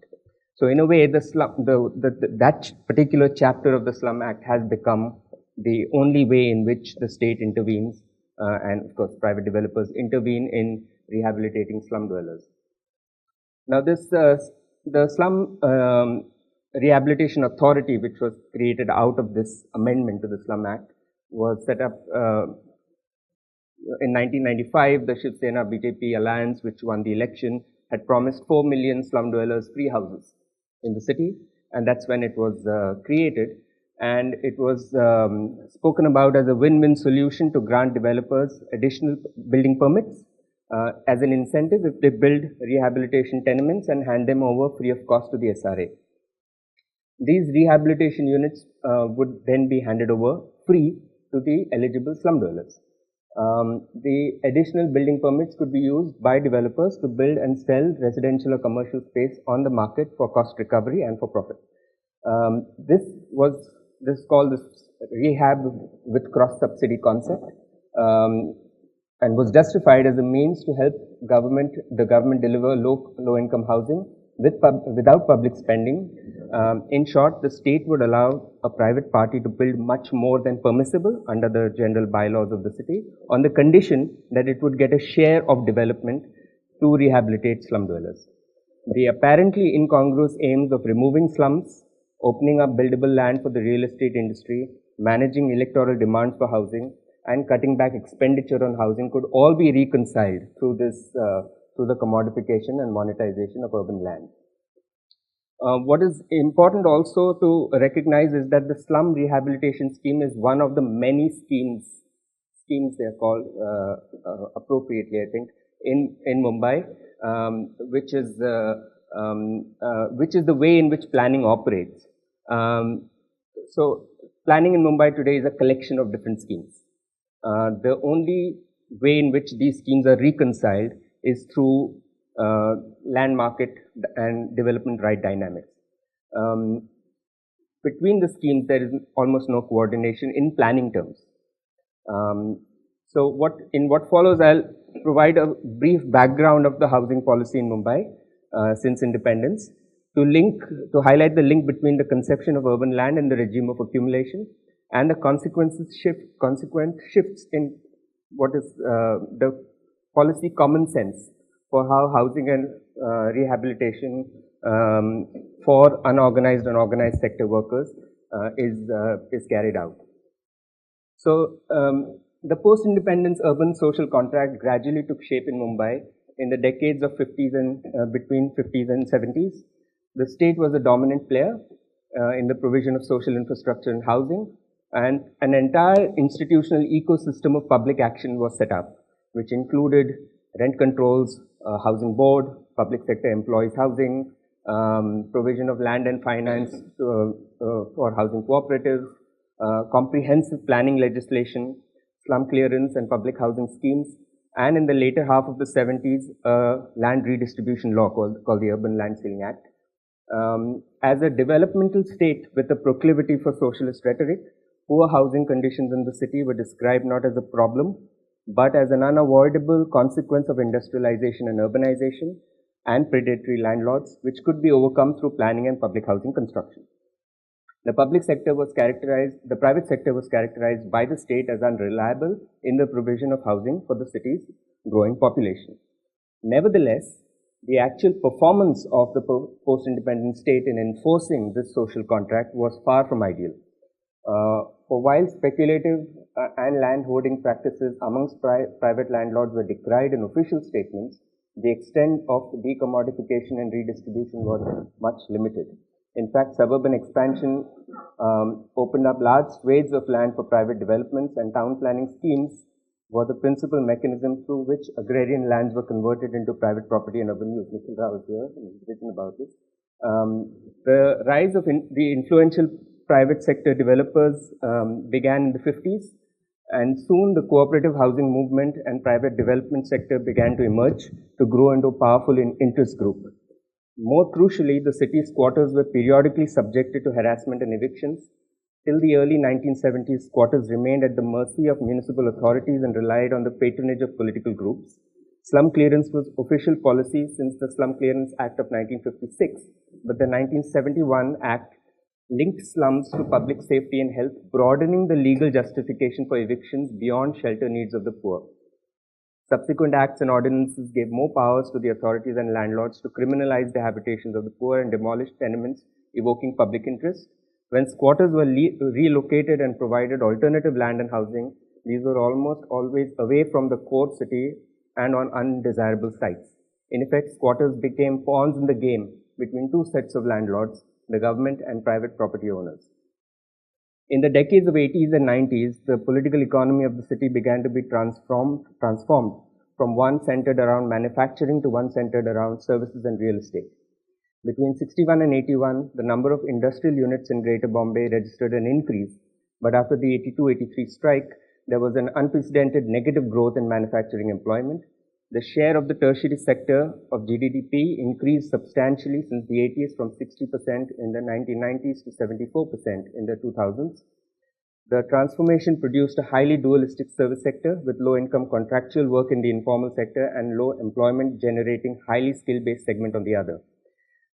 [SPEAKER 4] So in a way, that particular chapter of the Slum Act has become the only way in which the state intervenes, and of course private developers intervene in rehabilitating slum dwellers. Now the Slum Rehabilitation Authority, which was created out of this amendment to the Slum Act, was set up in 1995. The Shiv Sena BJP alliance, which won the election, had promised 4 million slum dwellers free houses in the city, and that's when it was created. And it was spoken about as a win-win solution to grant developers additional building permits as an incentive if they build rehabilitation tenements and hand them over free of cost to the SRA. These rehabilitation units would then be handed over free to the eligible slum dwellers. The additional building permits could be used by developers to build and sell residential or commercial space on the market for cost recovery and for profit. This is called this rehab with cross-subsidy concept, and was justified as a means to help the government deliver low-income housing without public spending. In short, the state would allow a private party to build much more than permissible under the general bylaws of the city, on the condition that it would get a share of development to rehabilitate slum dwellers. The apparently incongruous aims of removing slums, opening up buildable land for the real estate industry, managing electoral demands for housing, and cutting back expenditure on housing could all be reconciled through the commodification and monetization of urban land. What is important also to recognize is that the Slum Rehabilitation Scheme is one of the many schemes they are called appropriately, I think, in Mumbai, which is the way in which planning operates. So planning in Mumbai today is a collection of different schemes. The only way in which these schemes are reconciled is through land market and development right dynamics. Between the schemes, there is almost no coordination in planning terms. So what follows, I'll provide a brief background of the housing policy in Mumbai since independence, to highlight the link between the conception of urban land and the regime of accumulation, and the consequent shifts in what is the policy common sense for how housing and rehabilitation for unorganized and organized sector workers is carried out. So the post-independence urban social contract gradually took shape in Mumbai in the decades of 50s and between 50s and 70s. The state was a dominant player in the provision of social infrastructure and housing, and an entire institutional ecosystem of public action was set up, which included rent controls, housing board, public sector employees housing, provision of land and finance for housing cooperatives, comprehensive planning legislation, slum clearance and public housing schemes, and in the later half of the 70s, land redistribution law called the Urban Land Ceiling Act. As a developmental state with a proclivity for socialist rhetoric, poor housing conditions in the city were described not as a problem, but as an unavoidable consequence of industrialization and urbanization and predatory landlords, which could be overcome through planning and public housing construction. The private sector was characterized by the state as unreliable in the provision of housing for the city's growing population. Nevertheless, the actual performance of the post-independent state in enforcing this social contract was far from ideal. For while speculative and land-hoarding practices amongst private landlords were decried in official statements, the extent of decommodification and redistribution was much limited. In fact, suburban expansion opened up large swathes of land for private developments, and town planning schemes were the principal mechanism through which agrarian lands were converted into private property and urban use. Nikhil Rao is here, and he's written about this. The rise of the influential private sector developers began in the 50s, and soon the cooperative housing movement and private development sector began to emerge to grow into a powerful interest group. More crucially, the city's squatters were periodically subjected to harassment and evictions. Till the early 1970s, squatters remained at the mercy of municipal authorities and relied on the patronage of political groups. Slum clearance was official policy since the Slum Clearance Act of 1956, but the 1971 Act linked slums to public safety and health, broadening the legal justification for evictions beyond shelter needs of the poor. Subsequent acts and ordinances gave more powers to the authorities and landlords to criminalize the habitations of the poor and demolish tenements, evoking public interest. When squatters were relocated and provided alternative land and housing, these were almost always away from the core city and on undesirable sites. In effect, squatters became pawns in the game between two sets of landlords, the government and private property owners. In the decades of 80s and 90s, the political economy of the city began to be transformed from one centered around manufacturing to one centered around services and real estate. Between 61 and 81, the number of industrial units in Greater Bombay registered an increase, but after the 82-83 strike, there was an unprecedented negative growth in manufacturing employment. The share of the tertiary sector of GDP increased substantially since the 80s, from 60% in the 1990s to 74% in the 2000s. The transformation produced a highly dualistic service sector with low-income contractual work in the informal sector and low employment generating highly skill-based segment on the other.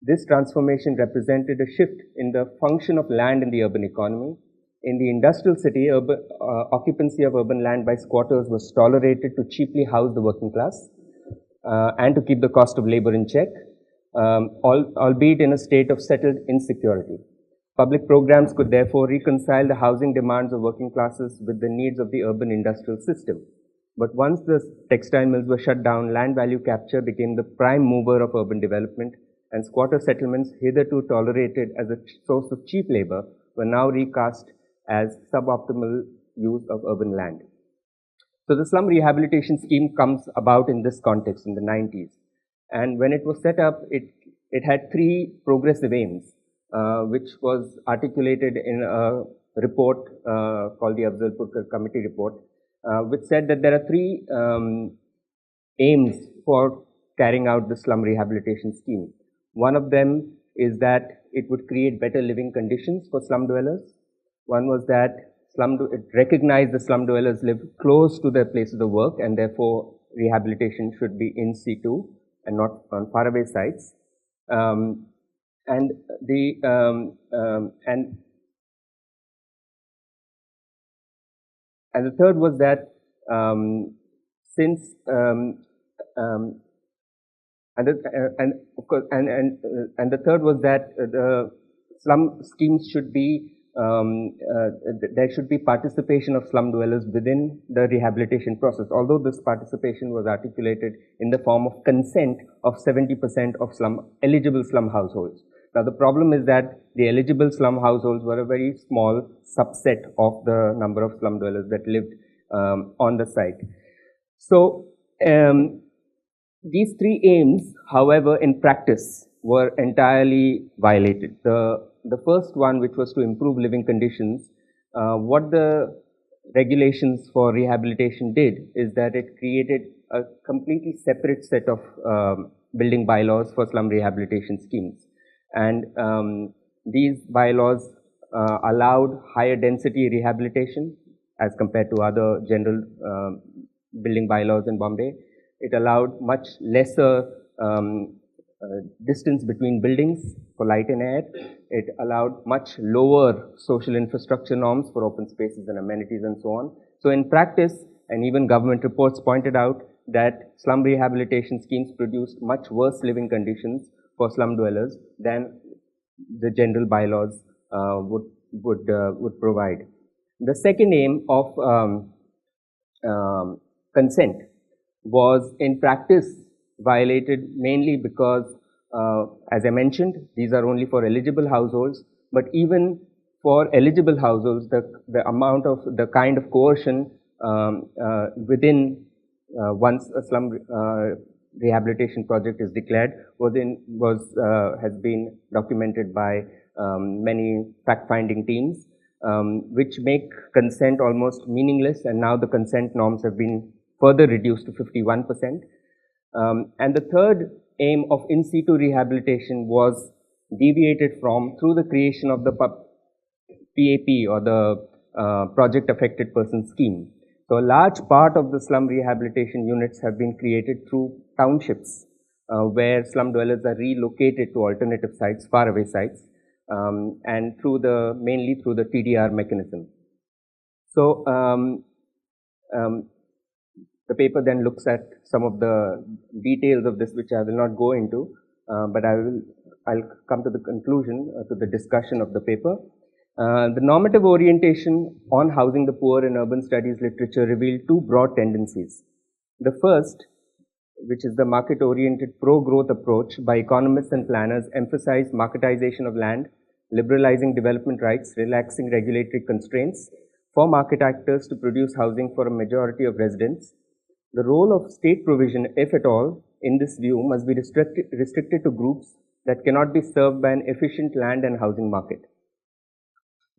[SPEAKER 4] This transformation represented a shift in the function of land in the urban economy. In the industrial city, occupancy of urban land by squatters was tolerated to cheaply house the working class and to keep the cost of labor in check, albeit in a state of settled insecurity. Public programs could therefore reconcile the housing demands of working classes with the needs of the urban industrial system. But once the textile mills were shut down, land value capture became the prime mover of urban development, and squatter settlements, hitherto tolerated as a source of cheap labor, were now recast as suboptimal use of urban land. So the slum rehabilitation scheme comes about in this context in the 90s. And when it was set up, it had three progressive aims, which was articulated in a report called the Afzalpur Committee report, which said that there are three aims for carrying out the slum rehabilitation scheme. One of them is that it would create better living conditions for slum dwellers. One was that it recognized the slum dwellers live close to their places of work, and therefore rehabilitation should be in situ and not on faraway sites. And the third was that the third was that the slum schemes should be there should be participation of slum dwellers within the rehabilitation process, although this participation was articulated in the form of consent of 70% of eligible slum households. Now, the problem is that the eligible slum households were a very small subset of the number of slum dwellers that lived on the site. So, these three aims, however, in practice were entirely violated. The first one, which was to improve living conditions, what the regulations for rehabilitation did is that it created a completely separate set of building bylaws for slum rehabilitation schemes. And these bylaws allowed higher density rehabilitation as compared to other general building bylaws in Bombay. It allowed much lesser distance between buildings for light and air. It allowed much lower social infrastructure norms for open spaces and amenities and so on. So in practice, and even government reports pointed out, that slum rehabilitation schemes produced much worse living conditions for slum dwellers than the general bylaws would provide. The second aim of consent was in practice violated mainly because, as I mentioned, these are only for eligible households, but even for eligible households, the amount of the kind of coercion within once a slum rehabilitation project is declared has been documented by many fact-finding teams, which make consent almost meaningless, and now the consent norms have been further reduced to 51%. And the third aim of in situ rehabilitation was deviated from through the creation of the PAP, or the Project Affected Person Scheme. So a large part of the slum rehabilitation units have been created through townships, where slum dwellers are relocated to alternative sites, faraway sites, and mainly through the TDR mechanism. So the paper then looks at some of the details of this, which I will not go into, but I'll come to the conclusion, to the discussion of the paper. The normative orientation on housing the poor in urban studies literature revealed two broad tendencies. The first, which is the market-oriented pro-growth approach by economists and planners, emphasized marketization of land, liberalizing development rights, relaxing regulatory constraints for market actors to produce housing for a majority of residents. The role of state provision, if at all, in this view must be restricted to groups that cannot be served by an efficient land and housing market.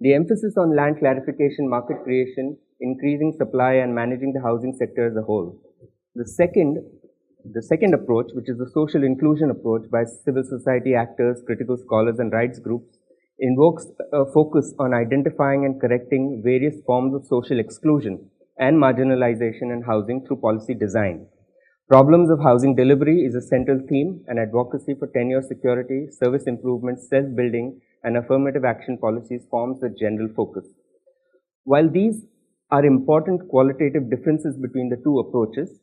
[SPEAKER 4] The emphasis on land clarification, market creation, increasing supply, and managing the housing sector as a whole. The second approach, which is the social inclusion approach by civil society actors, critical scholars, and rights groups, invokes a focus on identifying and correcting various forms of social exclusion and marginalization in housing through policy design. Problems of housing delivery is a central theme, and advocacy for tenure security, service improvements, self-building, and affirmative action policies forms the general focus. While these are important qualitative differences between the two approaches,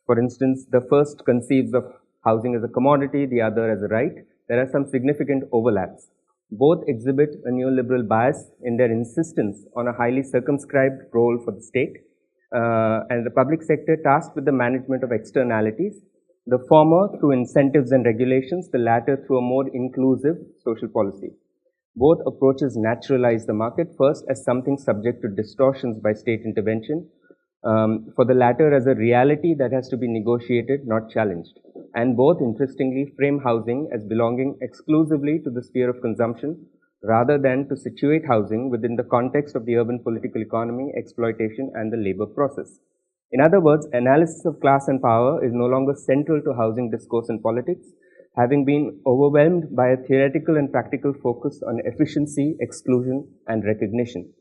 [SPEAKER 4] for instance, the first conceives of housing as a commodity, the other as a right, there are some significant overlaps. Both exhibit a neoliberal bias in their insistence on a highly circumscribed role for the state and the public sector tasked with the management of externalities, the former through incentives and regulations, the latter through a more inclusive social policy. Both approaches naturalize the market, first as something subject to distortions by state intervention, for the latter as a reality that has to be negotiated, not challenged. And both, interestingly, frame housing as belonging exclusively to the sphere of consumption, rather than to situate housing within the context of the urban political economy, exploitation, and the labor process. In other words, analysis of class and power is no longer central to housing discourse and politics, having been overwhelmed by a theoretical and practical focus on efficiency, exclusion, and recognition.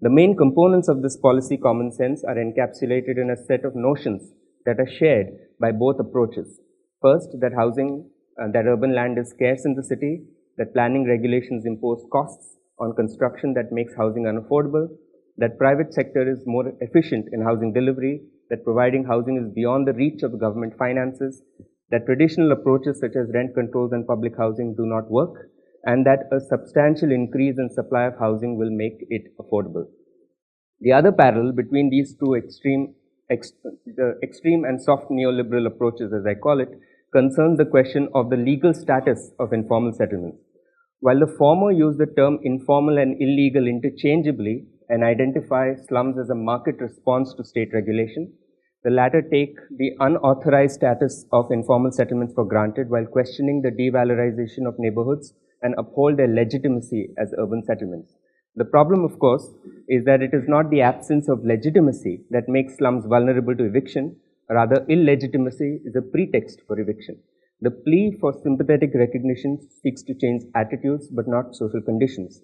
[SPEAKER 4] The main components of this policy common sense are encapsulated in a set of notions that are shared by both approaches. First, that that urban land is scarce in the city, that planning regulations impose costs on construction that makes housing unaffordable, that private sector is more efficient in housing delivery, that providing housing is beyond the reach of government finances, that traditional approaches such as rent controls and public housing do not work, and that a substantial increase in supply of housing will make it affordable. The other parallel between these two extreme and soft neoliberal approaches, as I call it, concerns the question of the legal status of informal settlements. While the former use the term informal and illegal interchangeably and identify slums as a market response to state regulation, the latter take the unauthorized status of informal settlements for granted while questioning the devalorization of neighborhoods and uphold their legitimacy as urban settlements. The problem, of course, is that it is not the absence of legitimacy that makes slums vulnerable to eviction. Rather, illegitimacy is a pretext for eviction. The plea for sympathetic recognition seeks to change attitudes but not social conditions.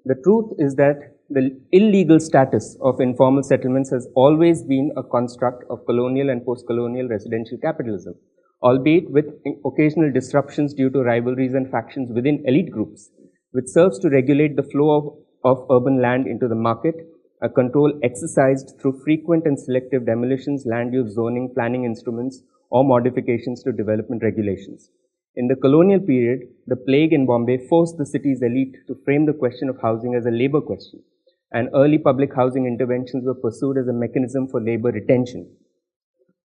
[SPEAKER 4] The truth is that the illegal status of informal settlements has always been a construct of colonial and postcolonial residential capitalism, albeit with occasional disruptions due to rivalries and factions within elite groups, which serves to regulate the flow of urban land into the market a control exercised through frequent and selective demolitions, land use zoning, planning instruments, or modifications to development regulations. In the colonial period, the plague in Bombay forced the city's elite to frame the question of housing as a labor question, and early public housing interventions were pursued as a mechanism for labor retention.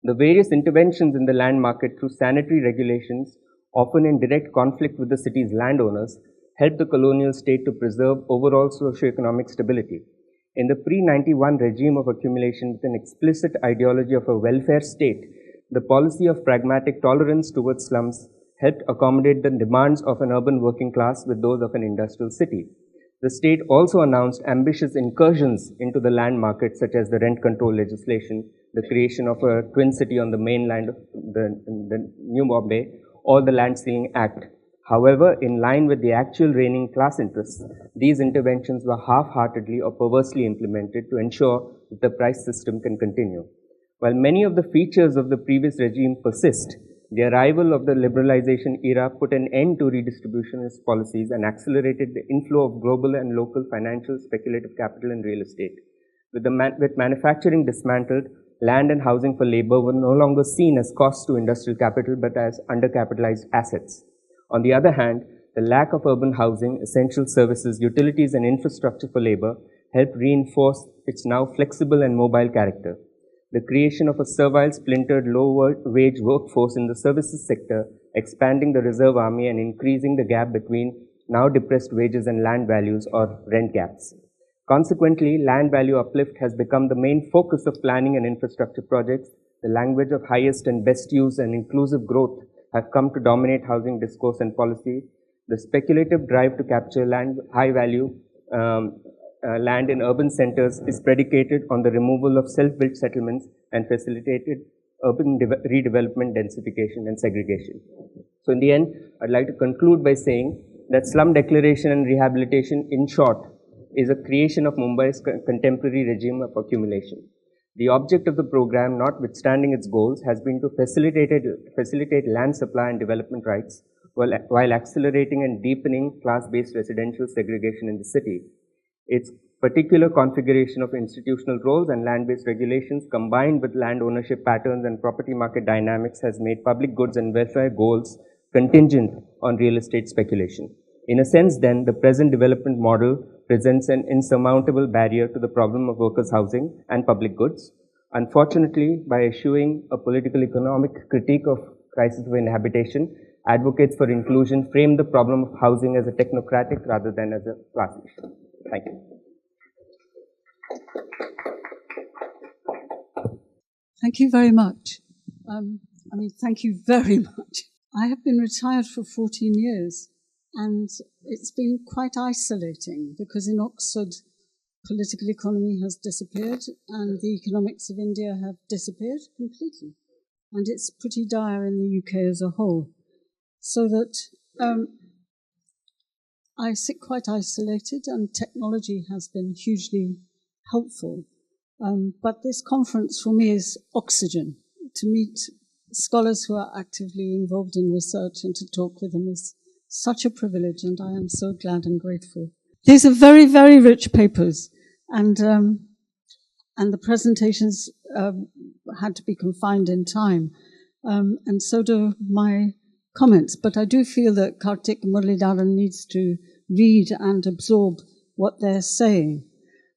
[SPEAKER 4] The various interventions in the land market through sanitary regulations, often in direct conflict with the city's landowners, helped the colonial state to preserve overall socio-economic stability. In the pre-91 regime of accumulation with an explicit ideology of a welfare state, the policy of pragmatic tolerance towards slums helped accommodate the demands of an urban working class with those of an industrial city. The state also announced ambitious incursions into the land market, such as the rent control legislation, the creation of a twin city on the mainland of the New Bombay, or the Land Ceiling Act. However, in line with the actual reigning class interests, these interventions were half-heartedly or perversely implemented to ensure that the price system can continue. While many of the features of the previous regime persist, the arrival of the liberalisation era put an end to redistributionist policies and accelerated the inflow of global and local financial speculative capital and real estate. With manufacturing dismantled, land and housing for labor were no longer seen as costs to industrial capital but as undercapitalized assets. On the other hand, the lack of urban housing, essential services, utilities, and infrastructure for labor helped reinforce its now flexible and mobile character. The creation of a servile, splintered, low-wage workforce in the services sector, expanding the reserve army and increasing the gap between now depressed wages and land values or rent gaps. Consequently, land value uplift has become the main focus of planning and infrastructure projects. The language of highest and best use and inclusive growth have come to dominate housing discourse and policy. The speculative drive to capture high-value land in urban centers is predicated on the removal of self-built settlements and facilitated urban redevelopment, densification, and segregation. So in the end, I'd like to conclude by saying that slum declaration and rehabilitation, in short, is a creation of Mumbai's contemporary regime of accumulation. The object of the program, notwithstanding its goals, has been to facilitate land supply and development rights while accelerating and deepening class-based residential segregation in the city. Its particular configuration of institutional roles and land-based regulations combined with land ownership patterns and property market dynamics has made public goods and welfare goals contingent on real estate speculation. In a sense, then, the present development model presents an insurmountable barrier to the problem of workers' housing and public goods. Unfortunately, by eschewing a political economic critique of crisis of inhabitation, advocates for inclusion frame the problem of housing as a technocratic rather than as a class issue. Thank you.
[SPEAKER 5] Thank you very much. Thank you very much. I have been retired for 14 years, and it's been quite isolating because in Oxford, political economy has disappeared and the economics of India have disappeared completely. And it's pretty dire in the UK as a whole. So that I sit quite isolated, and technology has been hugely helpful. But this conference for me is oxygen. To meet scholars who are actively involved in research and to talk with them is such a privilege, and I am so glad and grateful. These are very, very rich papers, and the presentations had to be confined in time, and so do my comments. But I do feel that Kartik Muralidharan needs to read and absorb what they're saying.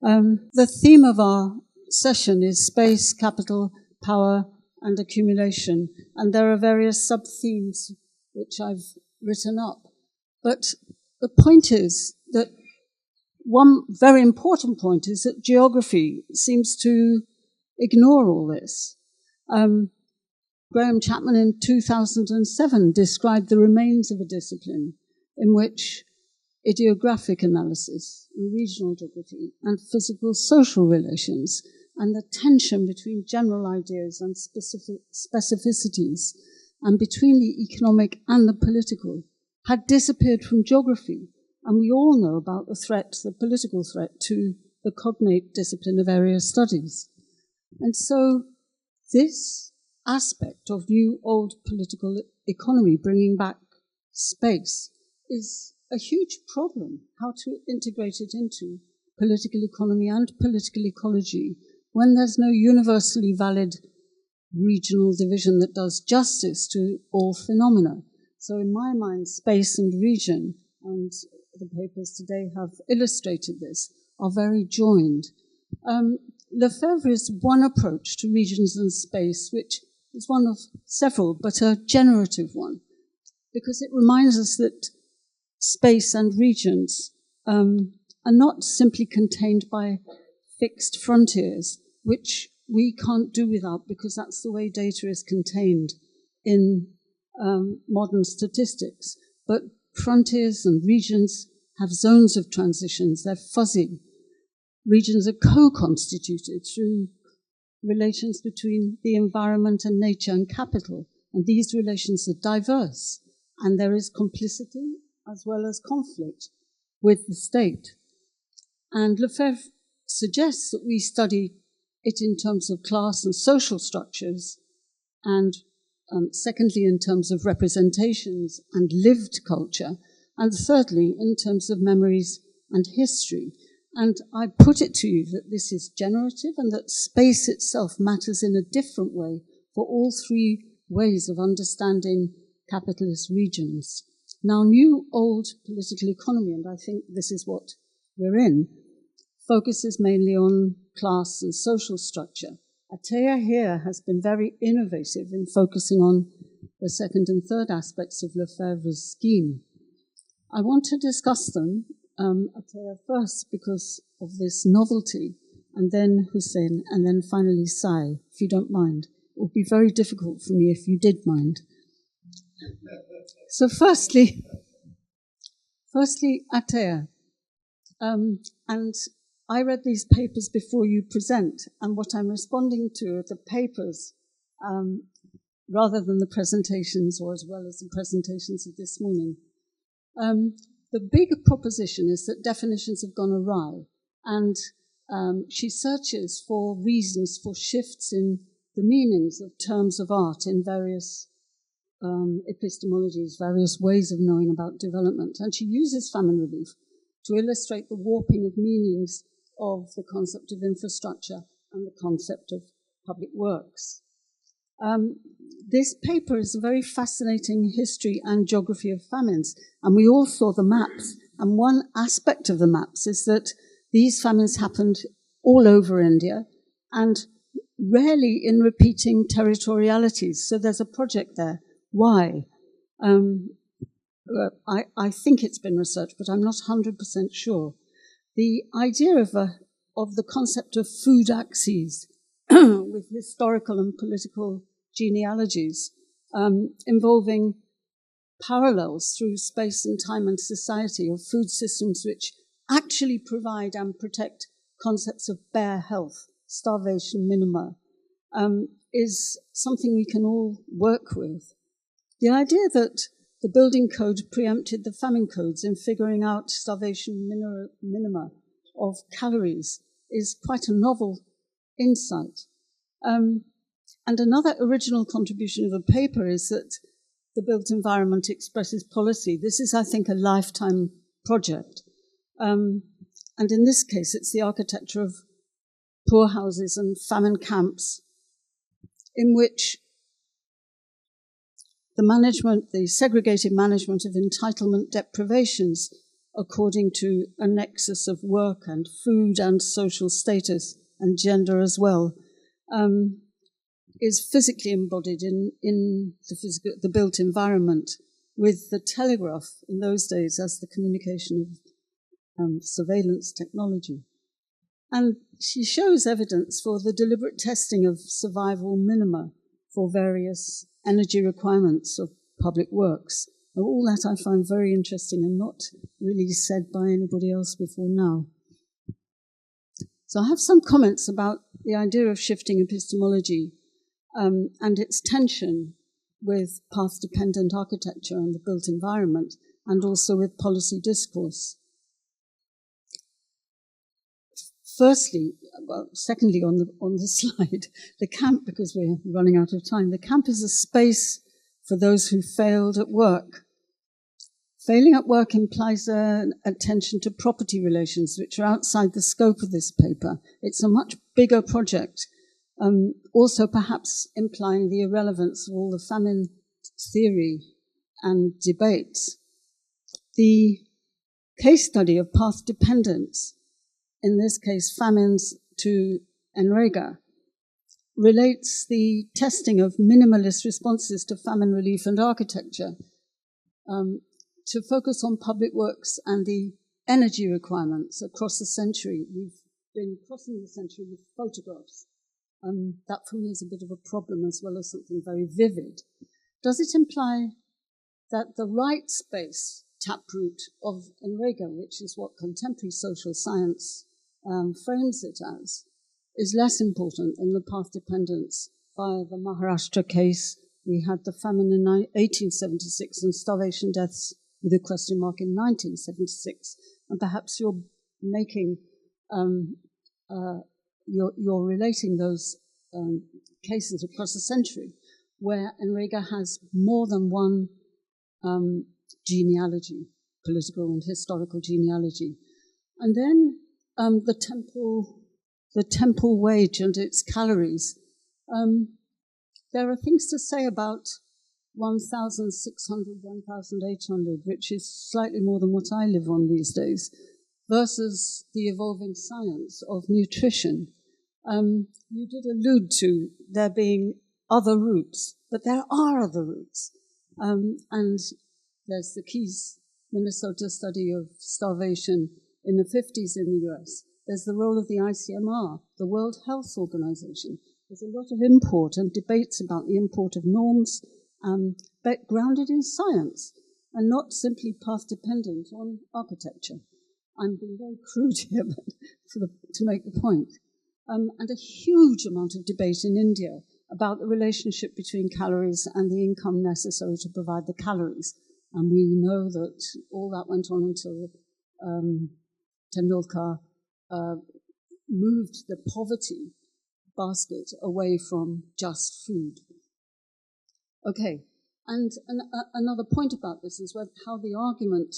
[SPEAKER 5] The theme of our session is space, capital, power, and accumulation, and there are various sub-themes which I've written up. But the point is that one very important point is that geography seems to ignore all this. Graham Chapman in 2007 described the remains of a discipline in which ideographic analysis, regional geography, and physical social relations, and the tension between general ideas and specificities, and between the economic and the political, had disappeared from geography. And we all know about the threat, the political threat, to the cognate discipline of area studies. And so this aspect of new-old political economy, bringing back space, is a huge problem, how to integrate it into political economy and political ecology when there's no universally valid regional division that does justice to all phenomena. So in my mind, space and region, and the papers today have illustrated this, are very joined. Lefebvre's one approach to regions and space, which is one of several, but a generative one, because it reminds us that space and regions are not simply contained by fixed frontiers, which we can't do without because that's the way data is contained in modern statistics. But frontiers and regions have zones of transitions. They're fuzzy. Regions are co-constituted through relations between the environment and nature and capital. And these relations are diverse. And there is complicity as well as conflict with the state. And Lefebvre suggests that we study it in terms of class and social structures, and secondly, in terms of representations and lived culture, and thirdly, in terms of memories and history. And I put it to you that this is generative and that space itself matters in a different way for all three ways of understanding capitalist regions. Now, new old political economy, and I think this is what we're in, focuses mainly on class and social structure. Atea here has been very innovative in focusing on the second and third aspects of Lefebvre's scheme. I want to discuss them, Atea first because of this novelty, and then Hussein, and then finally Sai, if you don't mind. It would be very difficult for me if you did mind. So firstly, Atea. And I read these papers before you present, and what I'm responding to are the papers rather than the presentations, or as well as the presentations of this morning. The big proposition is that definitions have gone awry, and she searches for reasons for shifts in the meanings of terms of art in various epistemologies, various ways of knowing about development. And she uses famine relief to illustrate the warping of meanings of the concept of infrastructure and the concept of public works. This paper is a very fascinating history and geography of famines, and we all saw the maps. And one aspect of the maps is that these famines happened all over India and rarely in repeating territorialities. So there's a project there. Why? I think it's been researched, but I'm not 100% sure. The idea of the concept of food axes with historical and political genealogies involving parallels through space and time and society of food systems which actually provide and protect concepts of bare health, starvation minima, is something we can all work with. The idea that the building code preempted the famine codes in figuring out starvation minima of calories is quite a novel insight. And another original contribution of the paper is that the built environment expresses policy. This is, I think, a lifetime project. And in this case, it's the architecture of poorhouses and famine camps in which the segregated management of entitlement deprivations according to a nexus of work and food and social status and gender as well, is physically embodied in the built environment, with the telegraph in those days as the communication of surveillance technology. And she shows evidence for the deliberate testing of survival minima for various energy requirements of public works. And all that I find very interesting and not really said by anybody else before now. So I have some comments about the idea of shifting epistemology and its tension with path-dependent architecture and the built environment, and also with policy discourse. Secondly, on the slide, the camp, because we're running out of time, the camp is a space for those who failed at work. Failing at work implies an attention to property relations, which are outside the scope of this paper. It's a much bigger project, also perhaps implying the irrelevance of all the famine theory and debates. The case study of path dependence, in this case famines to Enrega, relates the testing of minimalist responses to famine relief and architecture to focus on public works and the energy requirements across the century. We've been crossing the century with photographs. That for me is a bit of a problem as well as something very vivid. Does it imply that the right space taproot of Enrega, which is what contemporary social science frames it as, is less important than the path dependence via the Maharashtra case? We had the famine in 1876 and starvation deaths with a question mark in 1976. And perhaps you're making, you're relating those cases across the century where Enrega has more than one genealogy, political and historical genealogy. And then the temple wage and its calories. There are things to say about 1,600, 1,800, which is slightly more than what I live on these days, versus the evolving science of nutrition. You did allude to there being other routes, but there are other routes. And there's the Keys, Minnesota study of starvation in the 50s in the US. There's the role of the ICMR, the World Health Organization. There's a lot of import and debates about the import of norms, but grounded in science and not simply path dependent on architecture. I'm being very crude here, but to make the point. And a huge amount of debate in India about the relationship between calories and the income necessary to provide the calories. And we know that all that went on until Tendulkar moved the poverty basket away from just food. Okay, and another point about this is how the argument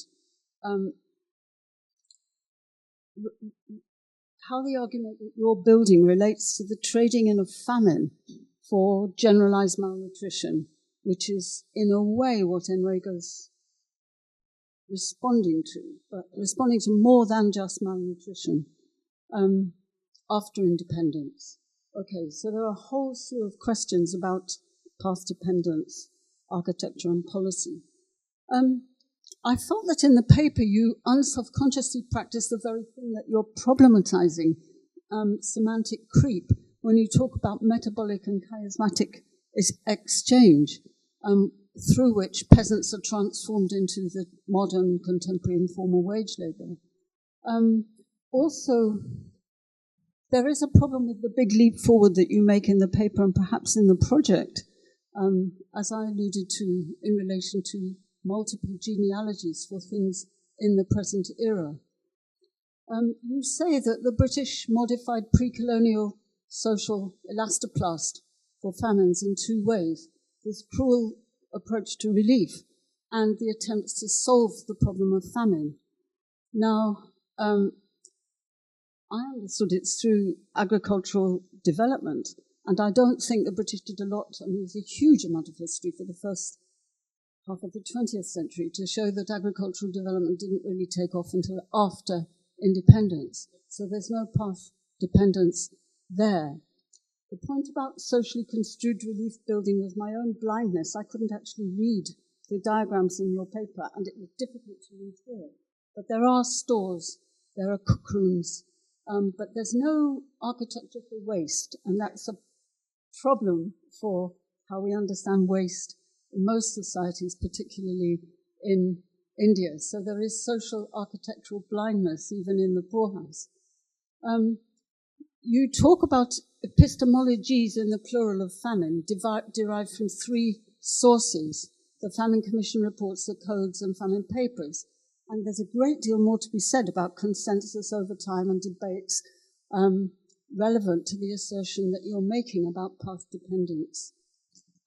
[SPEAKER 5] that you're building relates to the trading in of famine for generalized malnutrition, which is in a way what Enrega's responding to, but responding to more than just malnutrition after independence. Okay, so there are a whole slew of questions about path dependence, architecture and policy. I felt that in the paper you unselfconsciously practice the very thing that you're problematizing, semantic creep, when you talk about metabolic and chiasmatic exchange, through which peasants are transformed into the modern contemporary informal wage labor. Also, there is a problem with the big leap forward that you make in the paper and perhaps in the project, as I alluded to in relation to multiple genealogies for things in the present era. You say that the British modified pre-colonial social elastoplast for famines in two ways: this cruel approach to relief and the attempts to solve the problem of famine. Now, I understood it's through agricultural development, and I don't think the British did a lot. I mean, there's a huge amount of history for the first half of the 20th century to show that agricultural development didn't really take off until after independence. So there's no path dependence there. The point about socially construed relief building was my own blindness. I couldn't actually read the diagrams in your paper, and it was difficult to read through it. But there are stores, there are cookrooms, but there's no architecture for waste, and that's a problem for how we understand waste in most societies, particularly in India. So there is social architectural blindness even in the poorhouse. You talk about epistemologies in the plural of famine derived from three sources: the Famine Commission reports, the codes, and famine papers. And there's a great deal more to be said about consensus over time and debates relevant to the assertion that you're making about path dependence.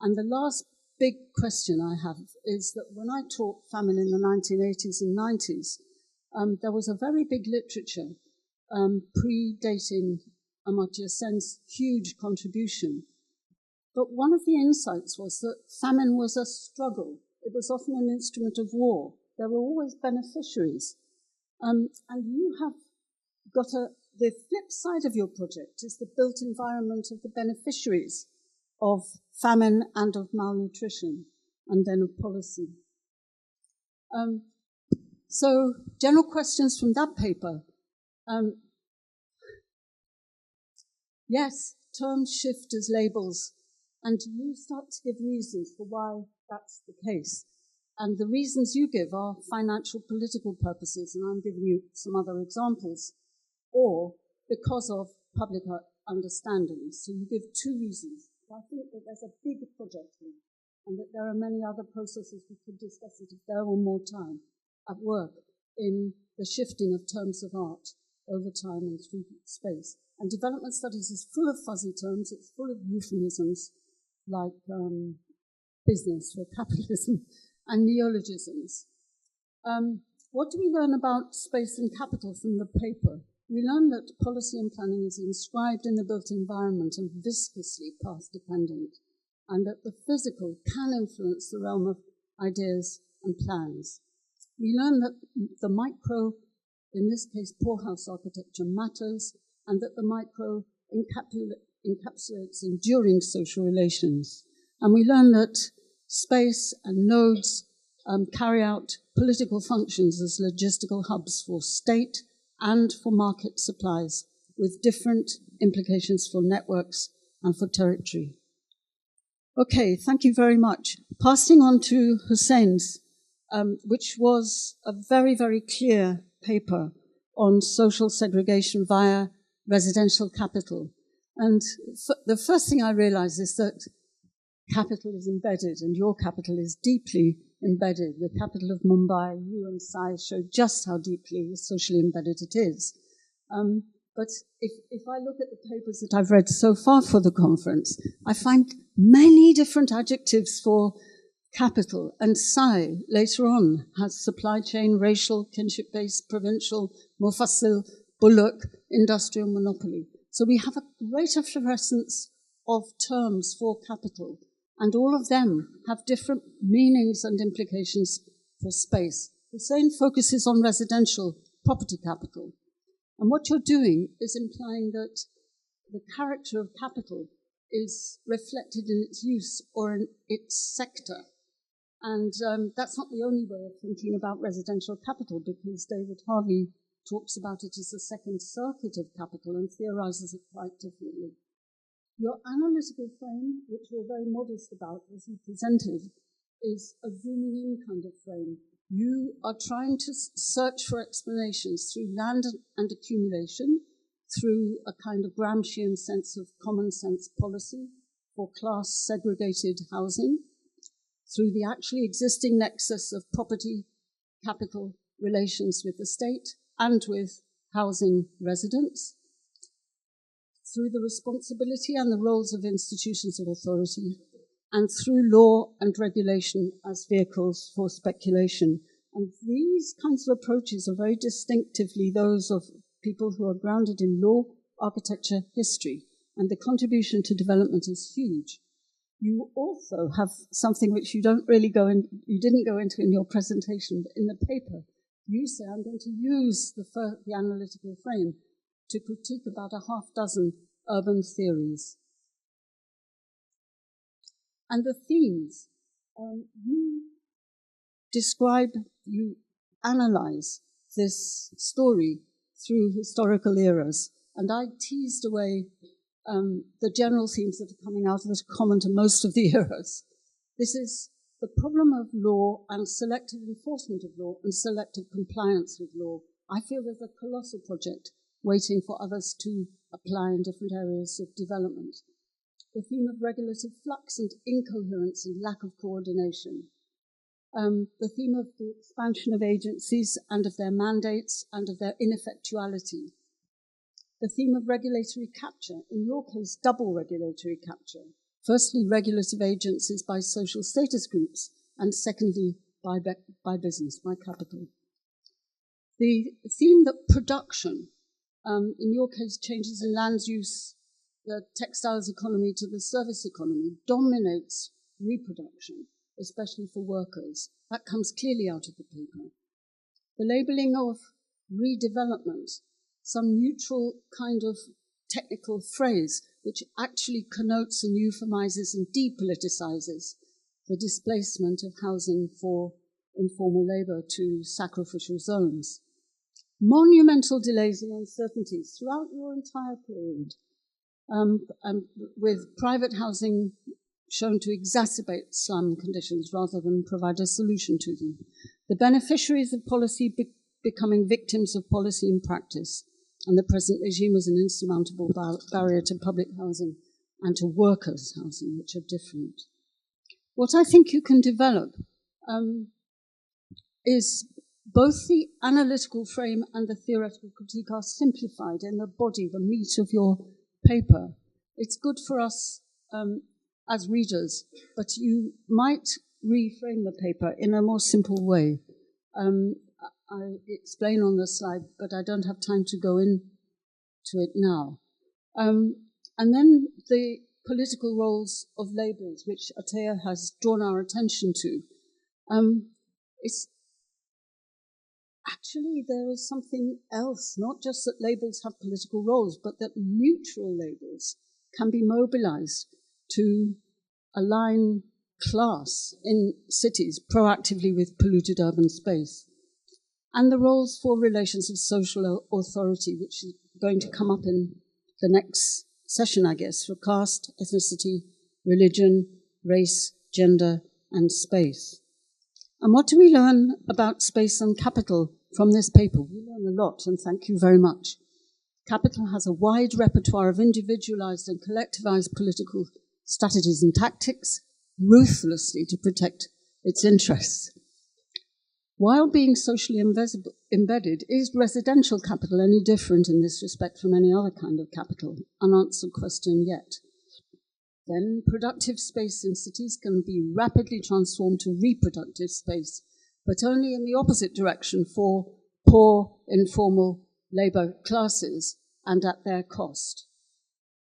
[SPEAKER 5] And the last big question I have is that when I taught famine in the 1980s and 90s, there was a very big literature predating Amartya Sen's huge contribution. But one of the insights was that famine was a struggle. It was often an instrument of war. There were always beneficiaries. And you have got the flip side of your project is the built environment of the beneficiaries of famine and of malnutrition, and then of policy. So, general questions from that paper. Yes, terms shift as labels, and you start to give reasons for why that's the case. And the reasons you give are financial, political purposes, and I'm giving you some other examples, or because of public understanding. So you give two reasons. I think that there's a big project here, and that there are many other processes we could discuss it if there were more time at work in the shifting of terms of art over time and through space. And development studies is full of fuzzy terms. It's full of euphemisms like business or capitalism and neologisms. What do we learn about space and capital from the paper? We learn that policy and planning is inscribed in the built environment and viscously path-dependent, and that the physical can influence the realm of ideas and plans. We learn that the micro, in this case poorhouse architecture, matters, and that the micro encapsulates enduring social relations. And we learn that space and nodes carry out political functions as logistical hubs for state and for market supplies, with different implications for networks and for territory. Okay, thank you very much. Passing on to Hussein's, which was a very, very clear paper on social segregation via residential capital. And the first thing I realized is that capital is embedded, and your capital is deeply embedded. The capital of Mumbai, you and Sai showed just how deeply socially embedded it is. But if I look at the papers that I've read so far for the conference, I find many different adjectives for capital. And Sai, later on, has supply chain, racial, kinship-based, provincial, mufassil, bullock, industrial, monopoly. So we have a greater fluorescence of terms for capital, and all of them have different meanings and implications for space. Hussein focuses on residential property capital. And what you're doing is implying that the character of capital is reflected in its use or in its sector. And that's not the only way of thinking about residential capital, because David Harvey talks about it as the second circuit of capital and theorizes it quite differently. Your analytical frame, which you're very modest about as you presented, is a zooming in kind of frame. You are trying to search for explanations through land and accumulation, through a kind of Gramscian sense of common sense policy for class segregated housing, through the actually existing nexus of property, capital relations with the state and with housing residents, through the responsibility and the roles of institutions of authority, and through law and regulation as vehicles for speculation. And these kinds of approaches are very distinctively those of people who are grounded in law, architecture, history, and the contribution to development is huge. You also have something which you didn't go into in your presentation, but in the paper, you say, I'm going to use the analytical frame to critique about a half dozen urban theories. And the themes, you analyze this story through historical eras. And I teased away the general themes that are coming out of this common to most of the eras. This is the problem of law and selective enforcement of law and selective compliance with law. I feel there's a colossal project waiting for others to apply in different areas of development. The theme of regulative flux and incoherence and lack of coordination. The theme of the expansion of agencies and of their mandates and of their ineffectuality. The theme of regulatory capture, in your case, double regulatory capture, Firstly, regulative agencies by social status groups, and secondly, by business, by capital. The theme that production, in your case, changes in land use, the textiles economy to the service economy, dominates reproduction, especially for workers. That comes clearly out of the paper. The labeling of redevelopment, some neutral kind of technical phrase which actually connotes and euphemizes and depoliticizes the displacement of housing for informal labor to sacrificial zones. Monumental delays and uncertainties throughout your entire period, with private housing shown to exacerbate slum conditions rather than provide a solution to them. The beneficiaries of policy becoming victims of policy in practice, and the present regime is an insurmountable barrier to public housing and to workers' housing, which are different. What I think you can develop is both the analytical frame and the theoretical critique are simplified in the body, the meat of your paper. It's good for us as readers, but you might reframe the paper in a more simple way. I explain on the slide, but I don't have time to go into it now. And then the political roles of labels, which Atea has drawn our attention to. It's actually, there is something else, not just that labels have political roles, but that neutral labels can be mobilized to align class in cities proactively with polluted urban space. And the roles for relations of social authority, which is going to come up in the next session, I guess, for caste, ethnicity, religion, race, gender, and space. And what do we learn about space and capital from this paper? We learn a lot, and thank you very much. Capital has a wide repertoire of individualized and collectivized political strategies and tactics, ruthlessly to protect its interests. While being socially embedded, is residential capital any different in this respect from any other kind of capital? Unanswered question yet. Then productive space in cities can be rapidly transformed to reproductive space, but only in the opposite direction for poor, informal labor classes and at their cost.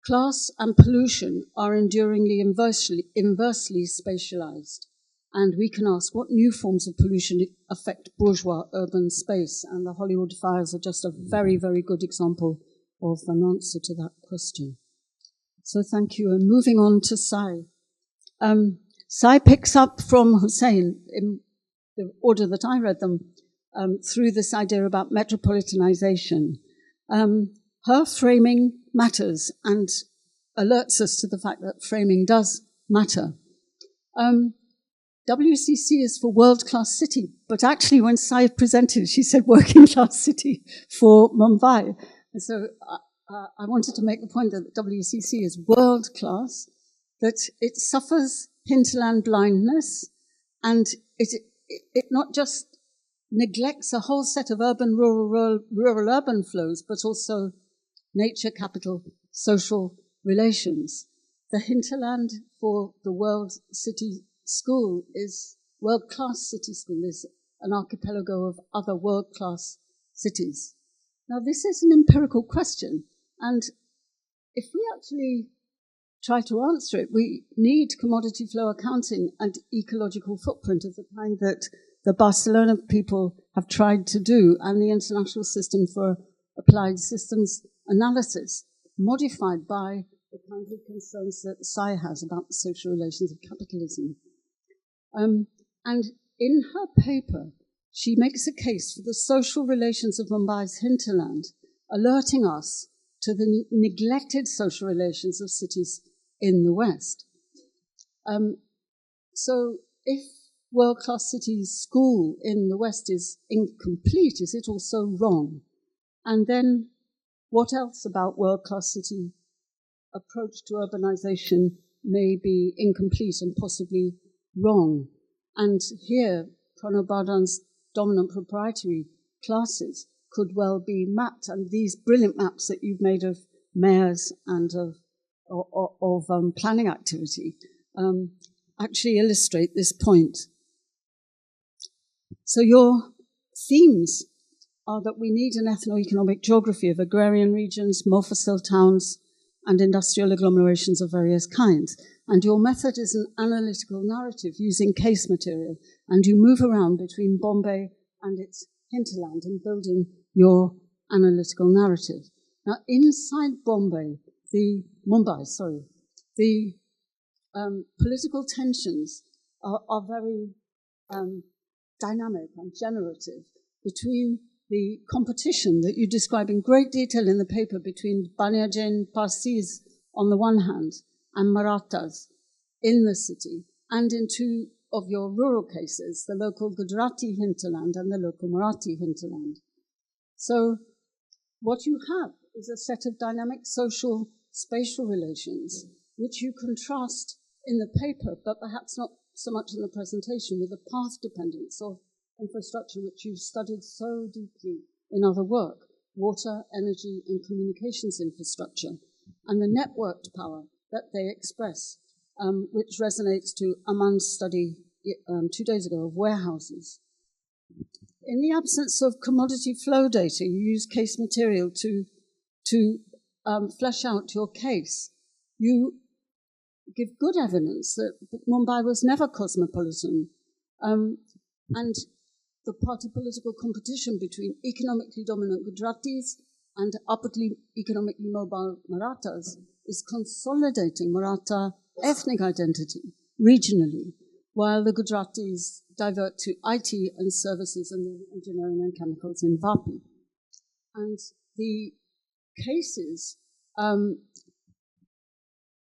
[SPEAKER 5] Class and pollution are enduringly inversely spatialized, and we can ask what new forms of pollution affect bourgeois urban space, and the Hollywood fires are just a very, very good example of an answer to that question. So thank you. And moving on to Sai. Sai picks up from Hussein, in the order that I read them, through this idea about metropolitanization. Her framing matters and alerts us to the fact that framing does matter. WCC is for world-class city, but actually when Sai presented, she said working-class city for Mumbai. And so I wanted to make the point that WCC is world-class, that it suffers hinterland blindness, and it not just neglects a whole set of rural-urban flows, but also nature, capital, social relations. The hinterland for the World City School is world-class city school, is an archipelago of other world-class cities. Now, this is an empirical question, and if we actually try to answer it, we need commodity flow accounting and ecological footprint of the kind that the Barcelona people have tried to do, and the International System for Applied Systems Analysis, modified by the kind of concerns that Sai has about the social relations of capitalism. And in her paper, she makes a case for the social relations of Mumbai's hinterland, alerting us to the neglected social relations of cities in the West. So if world-class cities school in the West is incomplete, is it also wrong? And then what else about world-class city approach to urbanization may be incomplete and possibly wrong? And here, Pranab Bardhan's dominant proprietary classes could well be mapped, and these brilliant maps that you've made of mayors and of of planning activity actually illustrate this point. So your themes are that we need an ethno-economic geography of agrarian regions, mofussil towns, and industrial agglomerations of various kinds. And your method is an analytical narrative using case material, and you move around between Bombay and its hinterland in building your analytical narrative. Now, inside Mumbai, the political tensions are very dynamic and generative between the competition that you describe in great detail in the paper between Banyajain Parsis on the one hand and Marathas in the city, and in two of your rural cases, the local Gujarati hinterland and the local Marathi hinterland. So what you have is a set of dynamic social spatial relations which you contrast in the paper, but perhaps not so much in the presentation, with the path dependence of infrastructure which you've studied so deeply in other work, water, energy, and communications infrastructure, and the networked power that they express, which resonates to Aman's study 2 days ago of warehouses. In the absence of commodity flow data, you use case material to flesh out your case. You give good evidence that Mumbai was never cosmopolitan, and the party political competition between economically dominant Gujaratis and upwardly economically mobile Marathas is consolidating Maratha ethnic identity regionally, while the Gujaratis divert to IT and services and engineering and chemicals in Vapi. And the cases,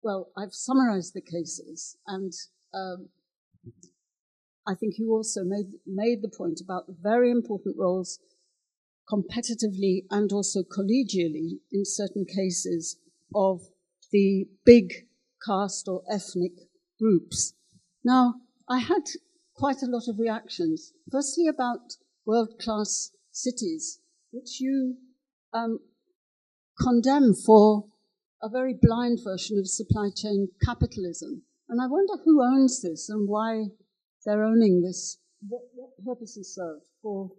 [SPEAKER 5] well, I've summarized the cases, and I think you also made the point about the very important roles competitively and also collegially in certain cases of the big caste or ethnic groups. Now, I had quite a lot of reactions, firstly about world-class cities, which you condemn for a very blind version of supply chain capitalism. And I wonder who owns this and why they're owning this. What purpose is served for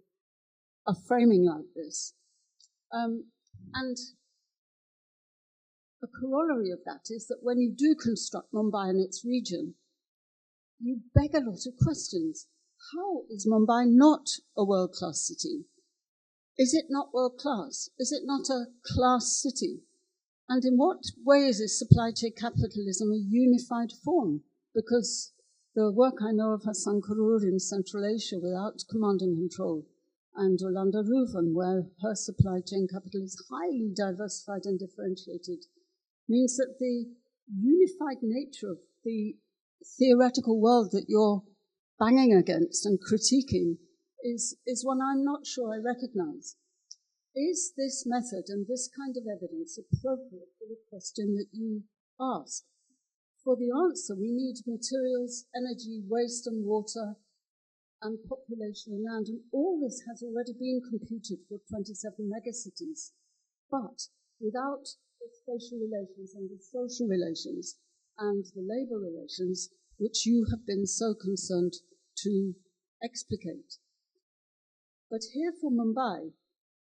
[SPEAKER 5] a framing like this? And a corollary of that is that when you do construct Mumbai and its region, you beg a lot of questions. How is Mumbai not a world-class city? Is it not world-class? Is it not a class city? And in what ways is supply chain capitalism a unified form? Because the work I know of Hassan Karur in Central Asia without command and control, and Rolanda Ruven, where her supply chain capital is highly diversified and differentiated, means that the unified nature of the theoretical world that you're banging against and critiquing is one I'm not sure I recognize. Is this method and this kind of evidence appropriate for the question that you ask? For the answer, we need materials, energy, waste and water, and population and land, and all this has already been computed for 27 megacities. But without the spatial relations and the social relations and the labor relations, which you have been so concerned to explicate. But here for Mumbai,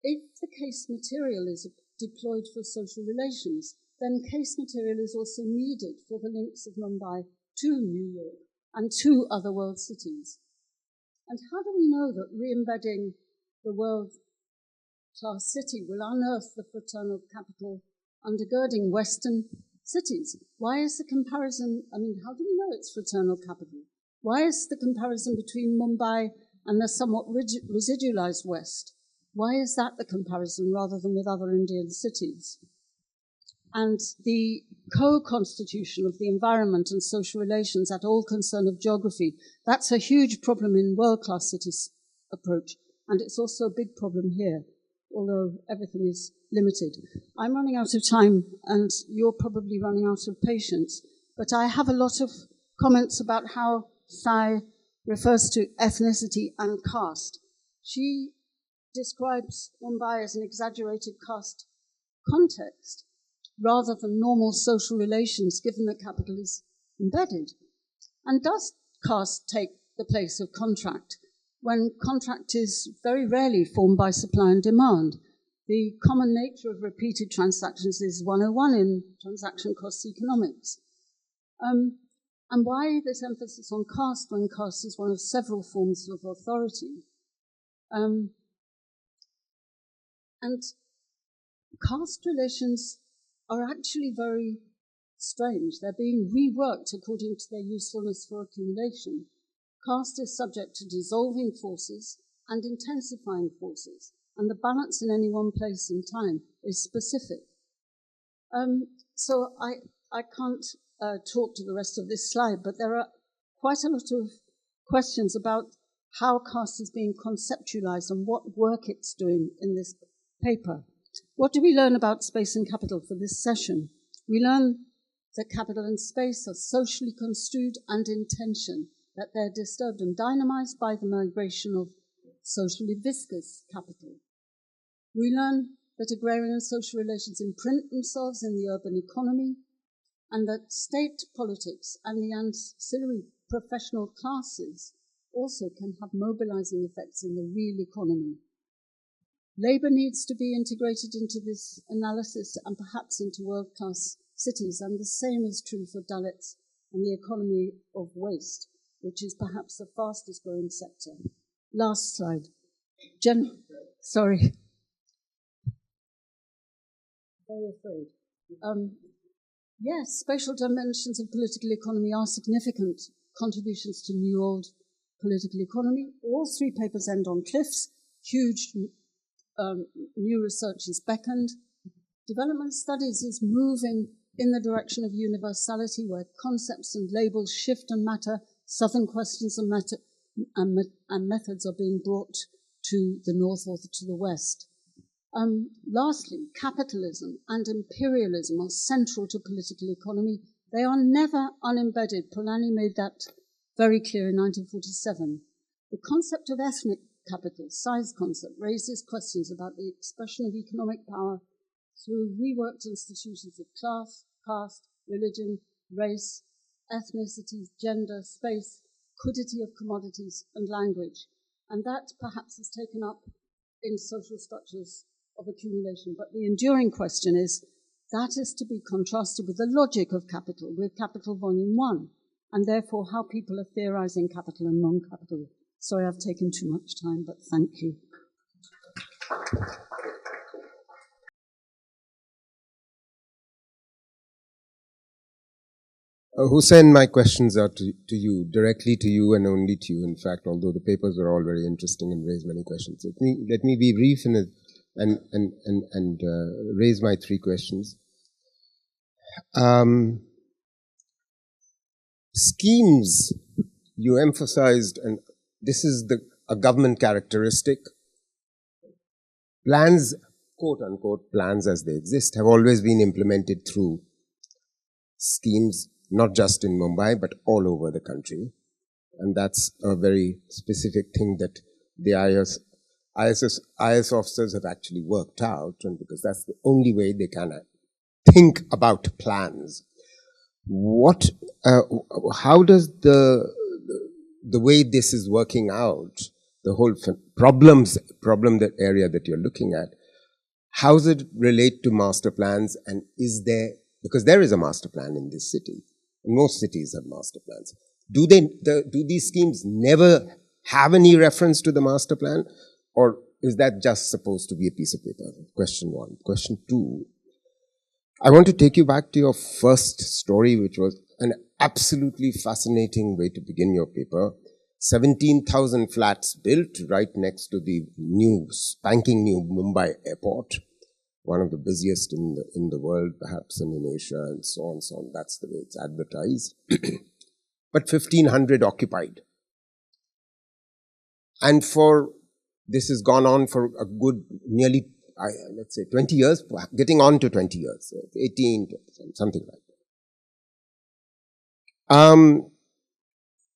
[SPEAKER 5] if the case material is deployed for social relations, then case material is also needed for the links of Mumbai to New York and to other world cities. And how do we know that re-embedding the world-class city will unearth the fraternal capital undergirding Western cities? Why is the comparison, how do we know it's fraternal capital? Why is the comparison between Mumbai and the somewhat residualized West? Why is that the comparison rather than with other Indian cities? And the co-constitution of the environment and social relations at all concern of geography, that's a huge problem in world-class cities approach, and it's also a big problem here, although everything is limited. I'm running out of time, and you're probably running out of patience, but I have a lot of comments about how Sai refers to ethnicity and caste. She describes Mumbai as an exaggerated caste context, rather than normal social relations, given that capital is embedded? And does caste take the place of contract, when contract is very rarely formed by supply and demand? The common nature of repeated transactions is 101 in transaction cost economics. And why this emphasis on caste when caste is one of several forms of authority? And caste relations are actually very strange. They're being reworked according to their usefulness for accumulation. Caste is subject to dissolving forces and intensifying forces, and the balance in any one place and time is specific. So I can't talk to the rest of this slide, but there are quite a lot of questions about how caste is being conceptualized and what work it's doing in this paper. What do we learn about space and capital for this session? We learn that capital and space are socially construed and in tension, that they're disturbed and dynamized by the migration of socially viscous capital. We learn that agrarian and social relations imprint themselves in the urban economy, and that state politics and the ancillary professional classes also can have mobilizing effects in the real economy. Labour needs to be integrated into this analysis and perhaps into world-class cities, and the same is true for Dalits and the economy of waste, which is perhaps the fastest growing sector. Last slide. Sorry. Very afraid. Yes, spatial dimensions of political economy are significant contributions to new old political economy. All three papers end on cliffs. Huge new research is beckoned. Development studies is moving in the direction of universality, where concepts and labels shift and matter. Southern questions and methods are being brought to the north or to the west. Lastly, capitalism and imperialism are central to political economy. They are never unembedded. Polanyi made that very clear in 1947. The concept of ethnic capital, size concept, raises questions about the expression of economic power through reworked institutions of class, caste, religion, race, ethnicity, gender, space, quiddity of commodities, and language. And that perhaps is taken up in social structures of accumulation. But the enduring question is, that is to be contrasted with the logic of capital, with Capital Volume 1, and therefore how people are theorizing capital and non-capital. Sorry, I've taken too much time, but thank you.
[SPEAKER 6] Hussein, my questions are to you, directly to you and only to you, in fact, although the papers are all very interesting and raise many questions. Let me be brief and raise my three questions. Schemes, you emphasized, and this is a government characteristic. Plans, quote unquote, plans as they exist, have always been implemented through schemes, not just in Mumbai, but all over the country. And that's a very specific thing that the IS officers have actually worked out, and because that's the only way they can think about plans. How does the way this is working out, the whole problem that area that you're looking at, how does it relate to master plans, and is there, because there is a master plan in this city, and most cities have master plans. Do these schemes never have any reference to the master plan, or is that just supposed to be a piece of paper? Question one. Question two, I want to take you back to your first story, which was an absolutely fascinating way to begin your paper. 17,000 flats built right next to the spanking new Mumbai airport, one of the busiest in the world, perhaps, and in Asia, and so on, so on. That's the way it's advertised. But 1,500 occupied. And this has gone on for a good, nearly, let's say, 20 years, getting on to 20 years, 18, something like that.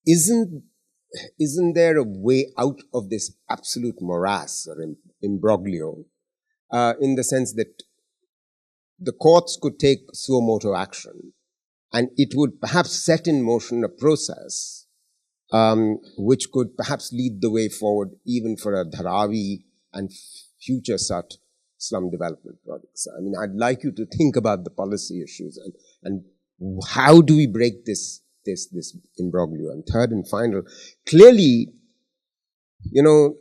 [SPEAKER 6] Isn't there a way out of this absolute morass or imbroglio, in the sense that the courts could take suo motu action, and it would perhaps set in motion a process which could perhaps lead the way forward even for a Dharavi and future such slum development projects. I mean, I'd like you to think about the policy issues and how do we break this imbroglio. And third and final, clearly, you know,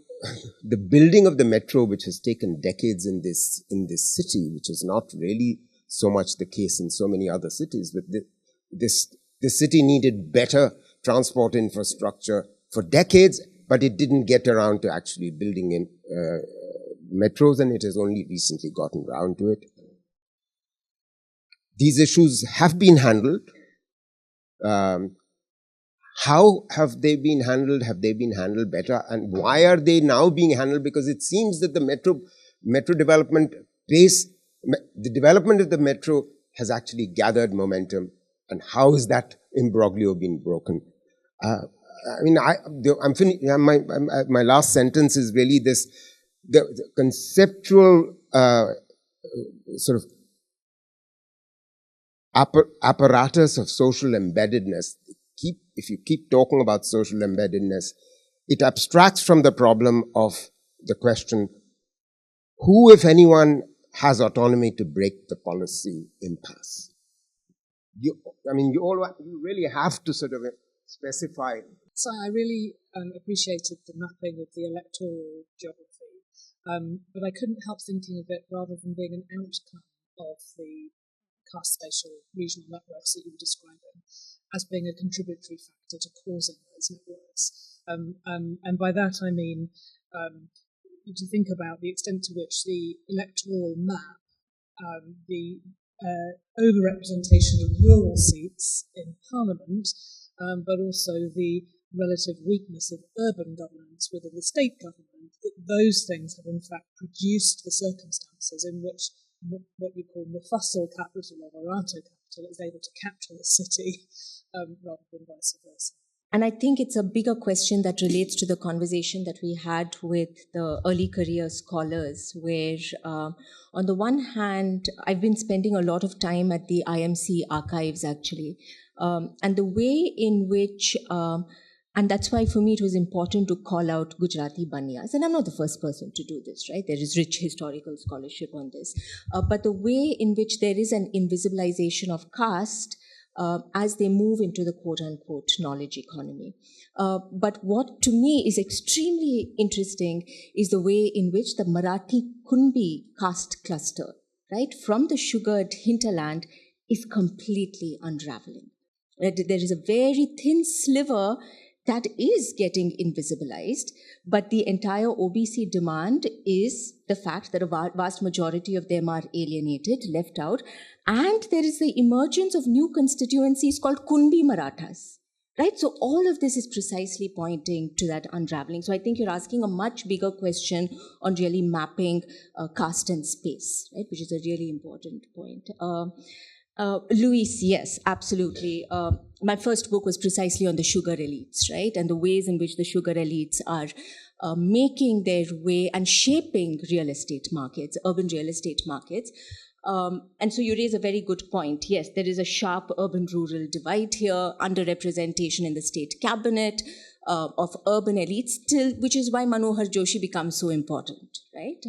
[SPEAKER 6] the building of the metro, which has taken decades in this city, which is not really so much the case in so many other cities, but this city needed better transport infrastructure for decades, but it didn't get around to actually building in metros, and it has only recently gotten around to it. These issues have been handled. How have they been handled? Have they been handled better? And why are they now being handled? Because it seems that the metro development pace, the development of the metro has actually gathered momentum. And how is that imbroglio being broken? I mean, I'm finished. My last sentence is really this: the conceptual sort of apparatus of social embeddedness. If you keep talking about social embeddedness, it abstracts from the problem of the question, who, if anyone, has autonomy to break the policy impasse? You really have to sort of specify.
[SPEAKER 7] So I really appreciated the mapping of the electoral geography, but I couldn't help thinking of it rather than being an outcome of the caste spatial regional networks that you were describing as being a contributory factor to causing those networks. And by that I mean to think about the extent to which the electoral map, the overrepresentation of rural seats in parliament, but also the relative weakness of urban governance within the state government, that those things have in fact produced the circumstances in which what you call Mufassal capital or Marathi capital is able to capture the city rather than vice versa.
[SPEAKER 2] And I think it's a bigger question that relates to the conversation that we had with the early career scholars, where on the one hand, I've been spending a lot of time at the IMC archives actually, and the way in which, and that's why for me it was important to call out Gujarati Banyas, and I'm not the first person to do this, right? There is rich historical scholarship on this, but the way in which there is an invisibilization of caste as they move into the quote-unquote knowledge economy. But what to me is extremely interesting is the way in which the Marathi Kunbi caste cluster, right, from the sugared hinterland is completely unraveling. There is a very thin sliver that is getting invisibilized, but the entire OBC demand is the fact that a vast majority of them are alienated, left out, and there is the emergence of new constituencies called Kunbi Marathas, right? So all of this is precisely pointing to that unraveling. So I think you're asking a much bigger question on really mapping caste and space, right, which is a really important point. Luis, yes, absolutely. My first book was precisely on the sugar elites, right? And the ways in which the sugar elites are making their way and shaping real estate markets, urban real estate markets. And so you raise a very good point. Yes, there is a sharp urban-rural divide here, underrepresentation in the state cabinet of urban elites still, which is why Manohar Joshi becomes so important, right?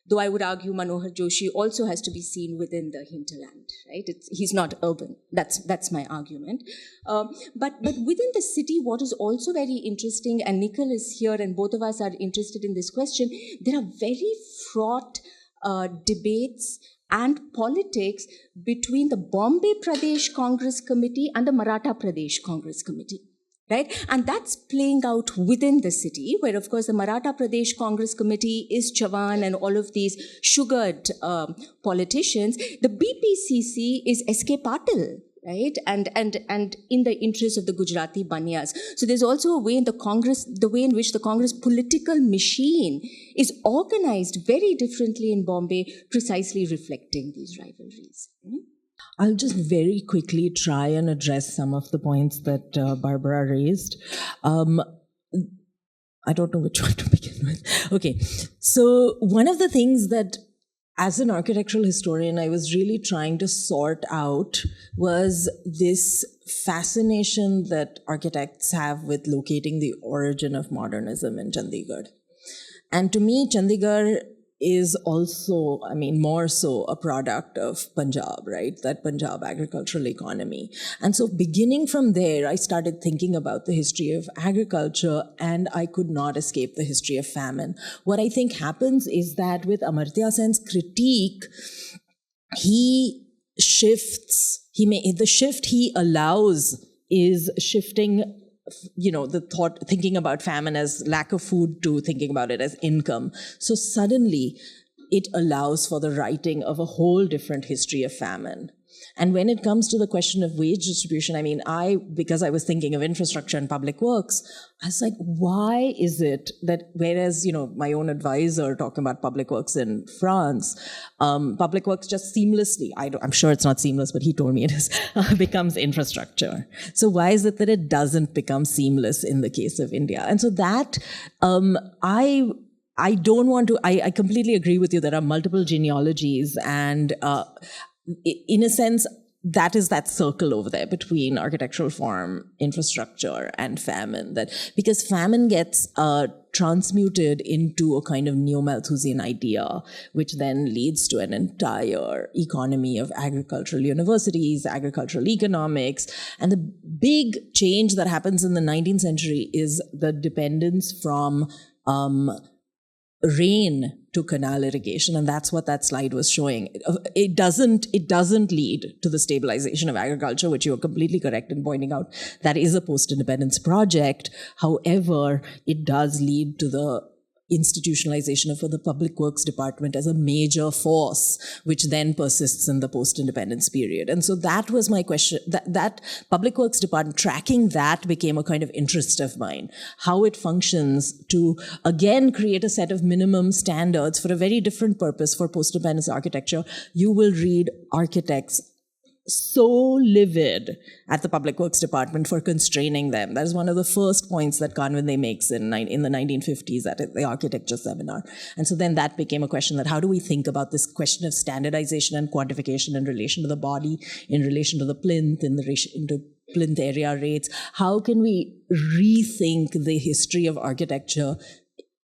[SPEAKER 2] Though I would argue Manohar Joshi also has to be seen within the hinterland, right? He's not urban. That's my argument. But within the city, what is also very interesting, and Nikhil is here, and both of us are interested in this question, there are very fraught debates and politics between the Bombay Pradesh Congress Committee and the Maratha Pradesh Congress Committee. Right? And that's playing out within the city, where, of course, the Maratha Pradesh Congress Committee is Chavan and all of these sugared politicians. The BPCC is S.K. Patil, right? And in the interest of the Gujarati Banyas. So there's also a way in the way in which the Congress political machine is organized very differently in Bombay, precisely reflecting these rivalries.
[SPEAKER 3] I'll just very quickly try and address some of the points that Barbara raised. I don't know which one to begin with. Okay, so one of the things that as an architectural historian, I was really trying to sort out was this fascination that architects have with locating the origin of modernism in Chandigarh. And to me, Chandigarh is also, I mean, more so a product of Punjab, right? That Punjab agricultural economy. And so beginning from there, I started thinking about the history of agriculture, and I could not escape the history of famine. What I think happens is that with Amartya Sen's critique, he shifts, the shift he allows is shifting, you know, the thought, thinking about famine as lack of food to thinking about it as income. So suddenly it allows for the writing of a whole different history of famine. And when it comes to the question of wage distribution, I mean, because I was thinking of infrastructure and public works, I was like, why is it that whereas, you know, my own advisor talking about public works in France, public works just seamlessly, I'm sure it's not seamless, but he told me it is, becomes infrastructure. So why is it that it doesn't become seamless in the case of India? And so that, I don't want to, I completely agree with you. There are multiple genealogies, and in a sense, that is that circle over there between architectural form, infrastructure, and famine. That because famine gets transmuted into a kind of neo-Malthusian idea, which then leads to an entire economy of agricultural universities, agricultural economics. And the big change that happens in the 19th century is the dependence from rain to canal irrigation, and that's what that slide was showing. It doesn't lead to the stabilization of agriculture, which you are completely correct in pointing out. That is a post-independence project. However, it does lead to the institutionalization of the public works department as a major force, which then persists in the post-independence period. And so that was my question, that public works department, tracking that became a kind of interest of mine, how it functions to, again, create a set of minimum standards for a very different purpose for post-independence architecture. You will read architects so livid at the public works department for constraining them. That is one of the first points that Kanwinde makes in the 1950s at the architecture seminar. And so then that became a question that how do we think about this question of standardization and quantification in relation to the body, in relation to the plinth, in relation to plinth area rates? How can we rethink the history of architecture,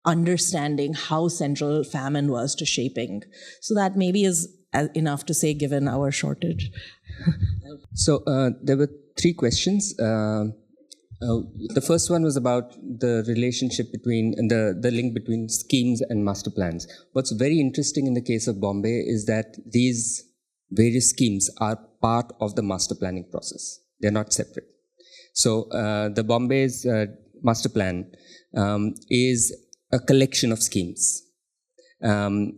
[SPEAKER 3] understanding how central famine was to shaping? So that maybe is enough to say given our shortage.
[SPEAKER 4] So there were three questions. The first one was about the relationship between, the link between schemes and master plans. What's very interesting in the case of Bombay is that these various schemes are part of the master planning process. They're not separate. So the Bombay's master plan is a collection of schemes, and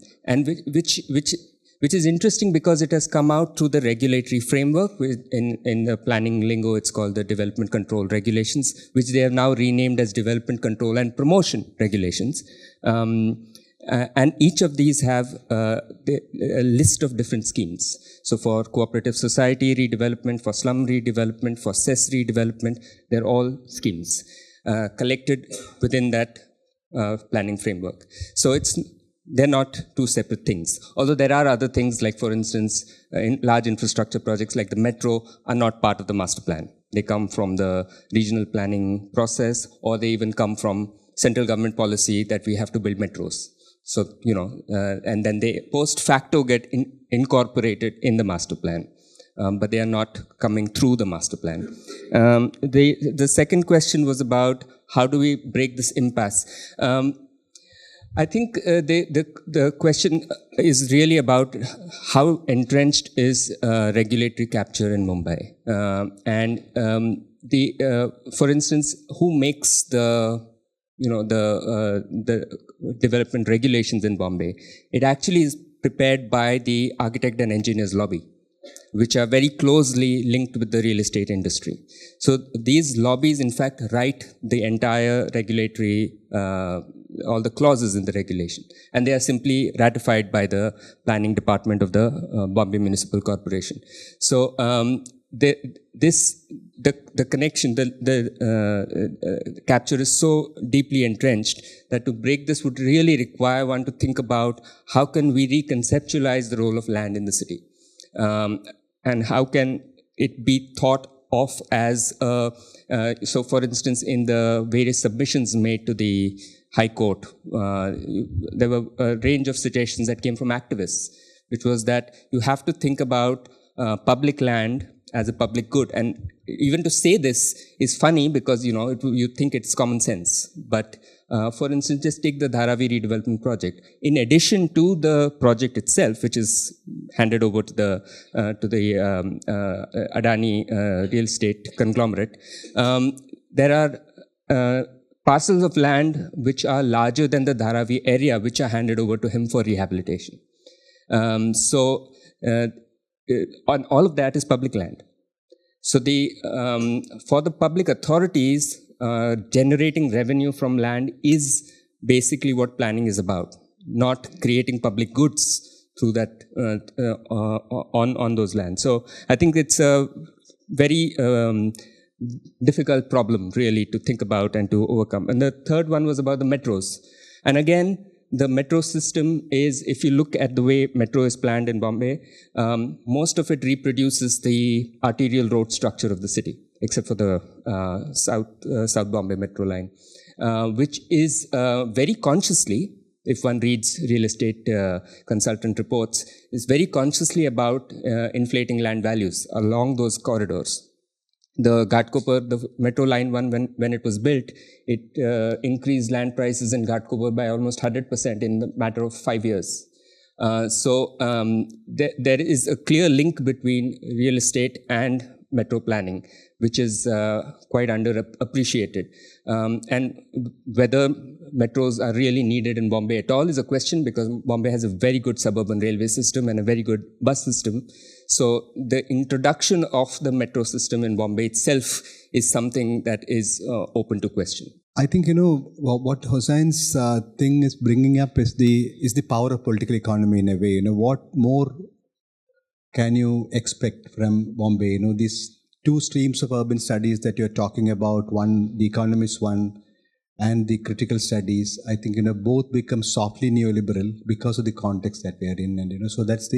[SPEAKER 4] which is interesting because it has come out through the regulatory framework. In the planning lingo, it's called the Development Control Regulations, which they have now renamed as Development Control and Promotion Regulations. And each of these have a list of different schemes. So for cooperative society redevelopment, for slum redevelopment, for cess redevelopment, they're all schemes collected within that planning framework. So they're not two separate things. Although there are other things like, for instance, in large infrastructure projects like the metro are not part of the master plan. They come from the regional planning process, or they even come from central government policy that we have to build metros. So, you know, and then they post facto get incorporated in the master plan. But they are not coming through the master plan. The second question was about how do we break this impasse? I think the question is really about how entrenched is regulatory capture in Mumbai, for instance, who makes the development regulations in Bombay? It actually is prepared by the architect and engineers lobby, which are very closely linked with the real estate industry. So these lobbies, in fact, write the entire regulatory, all the clauses in the regulation. And they are simply ratified by the planning department of the Bombay Municipal Corporation. So the connection, the capture is so deeply entrenched that to break this would really require one to think about how can we reconceptualize the role of land in the city, and how can it be thought of as so for instance in the various submissions made to the High Court, there were a range of suggestions that came from activists, which was that you have to think about public land as a public good. And even to say this is funny because, you think it's common sense. But for instance, just take the Dharavi redevelopment project. In addition to the project itself, which is handed over to the Adani real estate conglomerate, there are parcels of land which are larger than the Dharavi area, which are handed over to him for rehabilitation. On all of that is public land. So for the public authorities, generating revenue from land is basically what planning is about, not creating public goods through that on those lands. So I think it's a very difficult problem really to think about and to overcome. And the third one was about the metros. And again, the metro system is, if you look at the way metro is planned in Bombay, most of it reproduces the arterial road structure of the city, except for the South Bombay metro line, which is very consciously, if one reads real estate consultant reports, is very consciously about inflating land values along those corridors. The Ghatkopar, the metro line one, when it was built, it increased land prices in Ghatkopar by almost 100% in the matter of 5 years. There is a clear link between real estate and metro planning, which is quite underappreciated. And whether metros are really needed in Bombay at all is a question, because Bombay has a very good suburban railway system and a very good bus system. So the introduction of the metro system in Bombay itself is something that is open to question.
[SPEAKER 1] I think, what Hussein's thing is bringing up is the power of political economy in a way. What more can you expect from Bombay? These two streams of urban studies that you're talking about, one, the economist one, and the critical studies, I think, both become softly neoliberal because of the context that we are in. And, so that's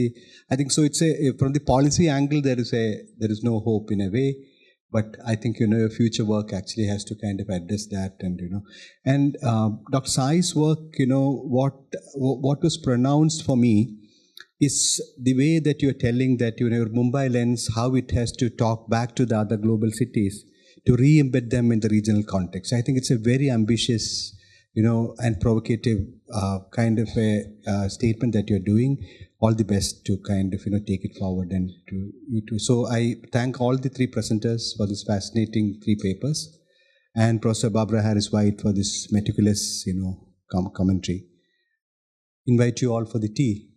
[SPEAKER 1] I think, so it's from the policy angle, there is no hope in a way. But I think, your future work actually has to kind of address that. And, Dr. Sai's work, what was pronounced for me is the way that you're telling that, your Mumbai lens, how it has to talk back to the other global cities to re-embed them in the regional context. I think it's a very ambitious, and provocative kind of a statement that you're doing. All the best to kind of, take it forward and to you too. So I thank all the three presenters for this fascinating 3 papers, and Professor Barbara Harris-White for this meticulous, commentary. Invite you all for the tea.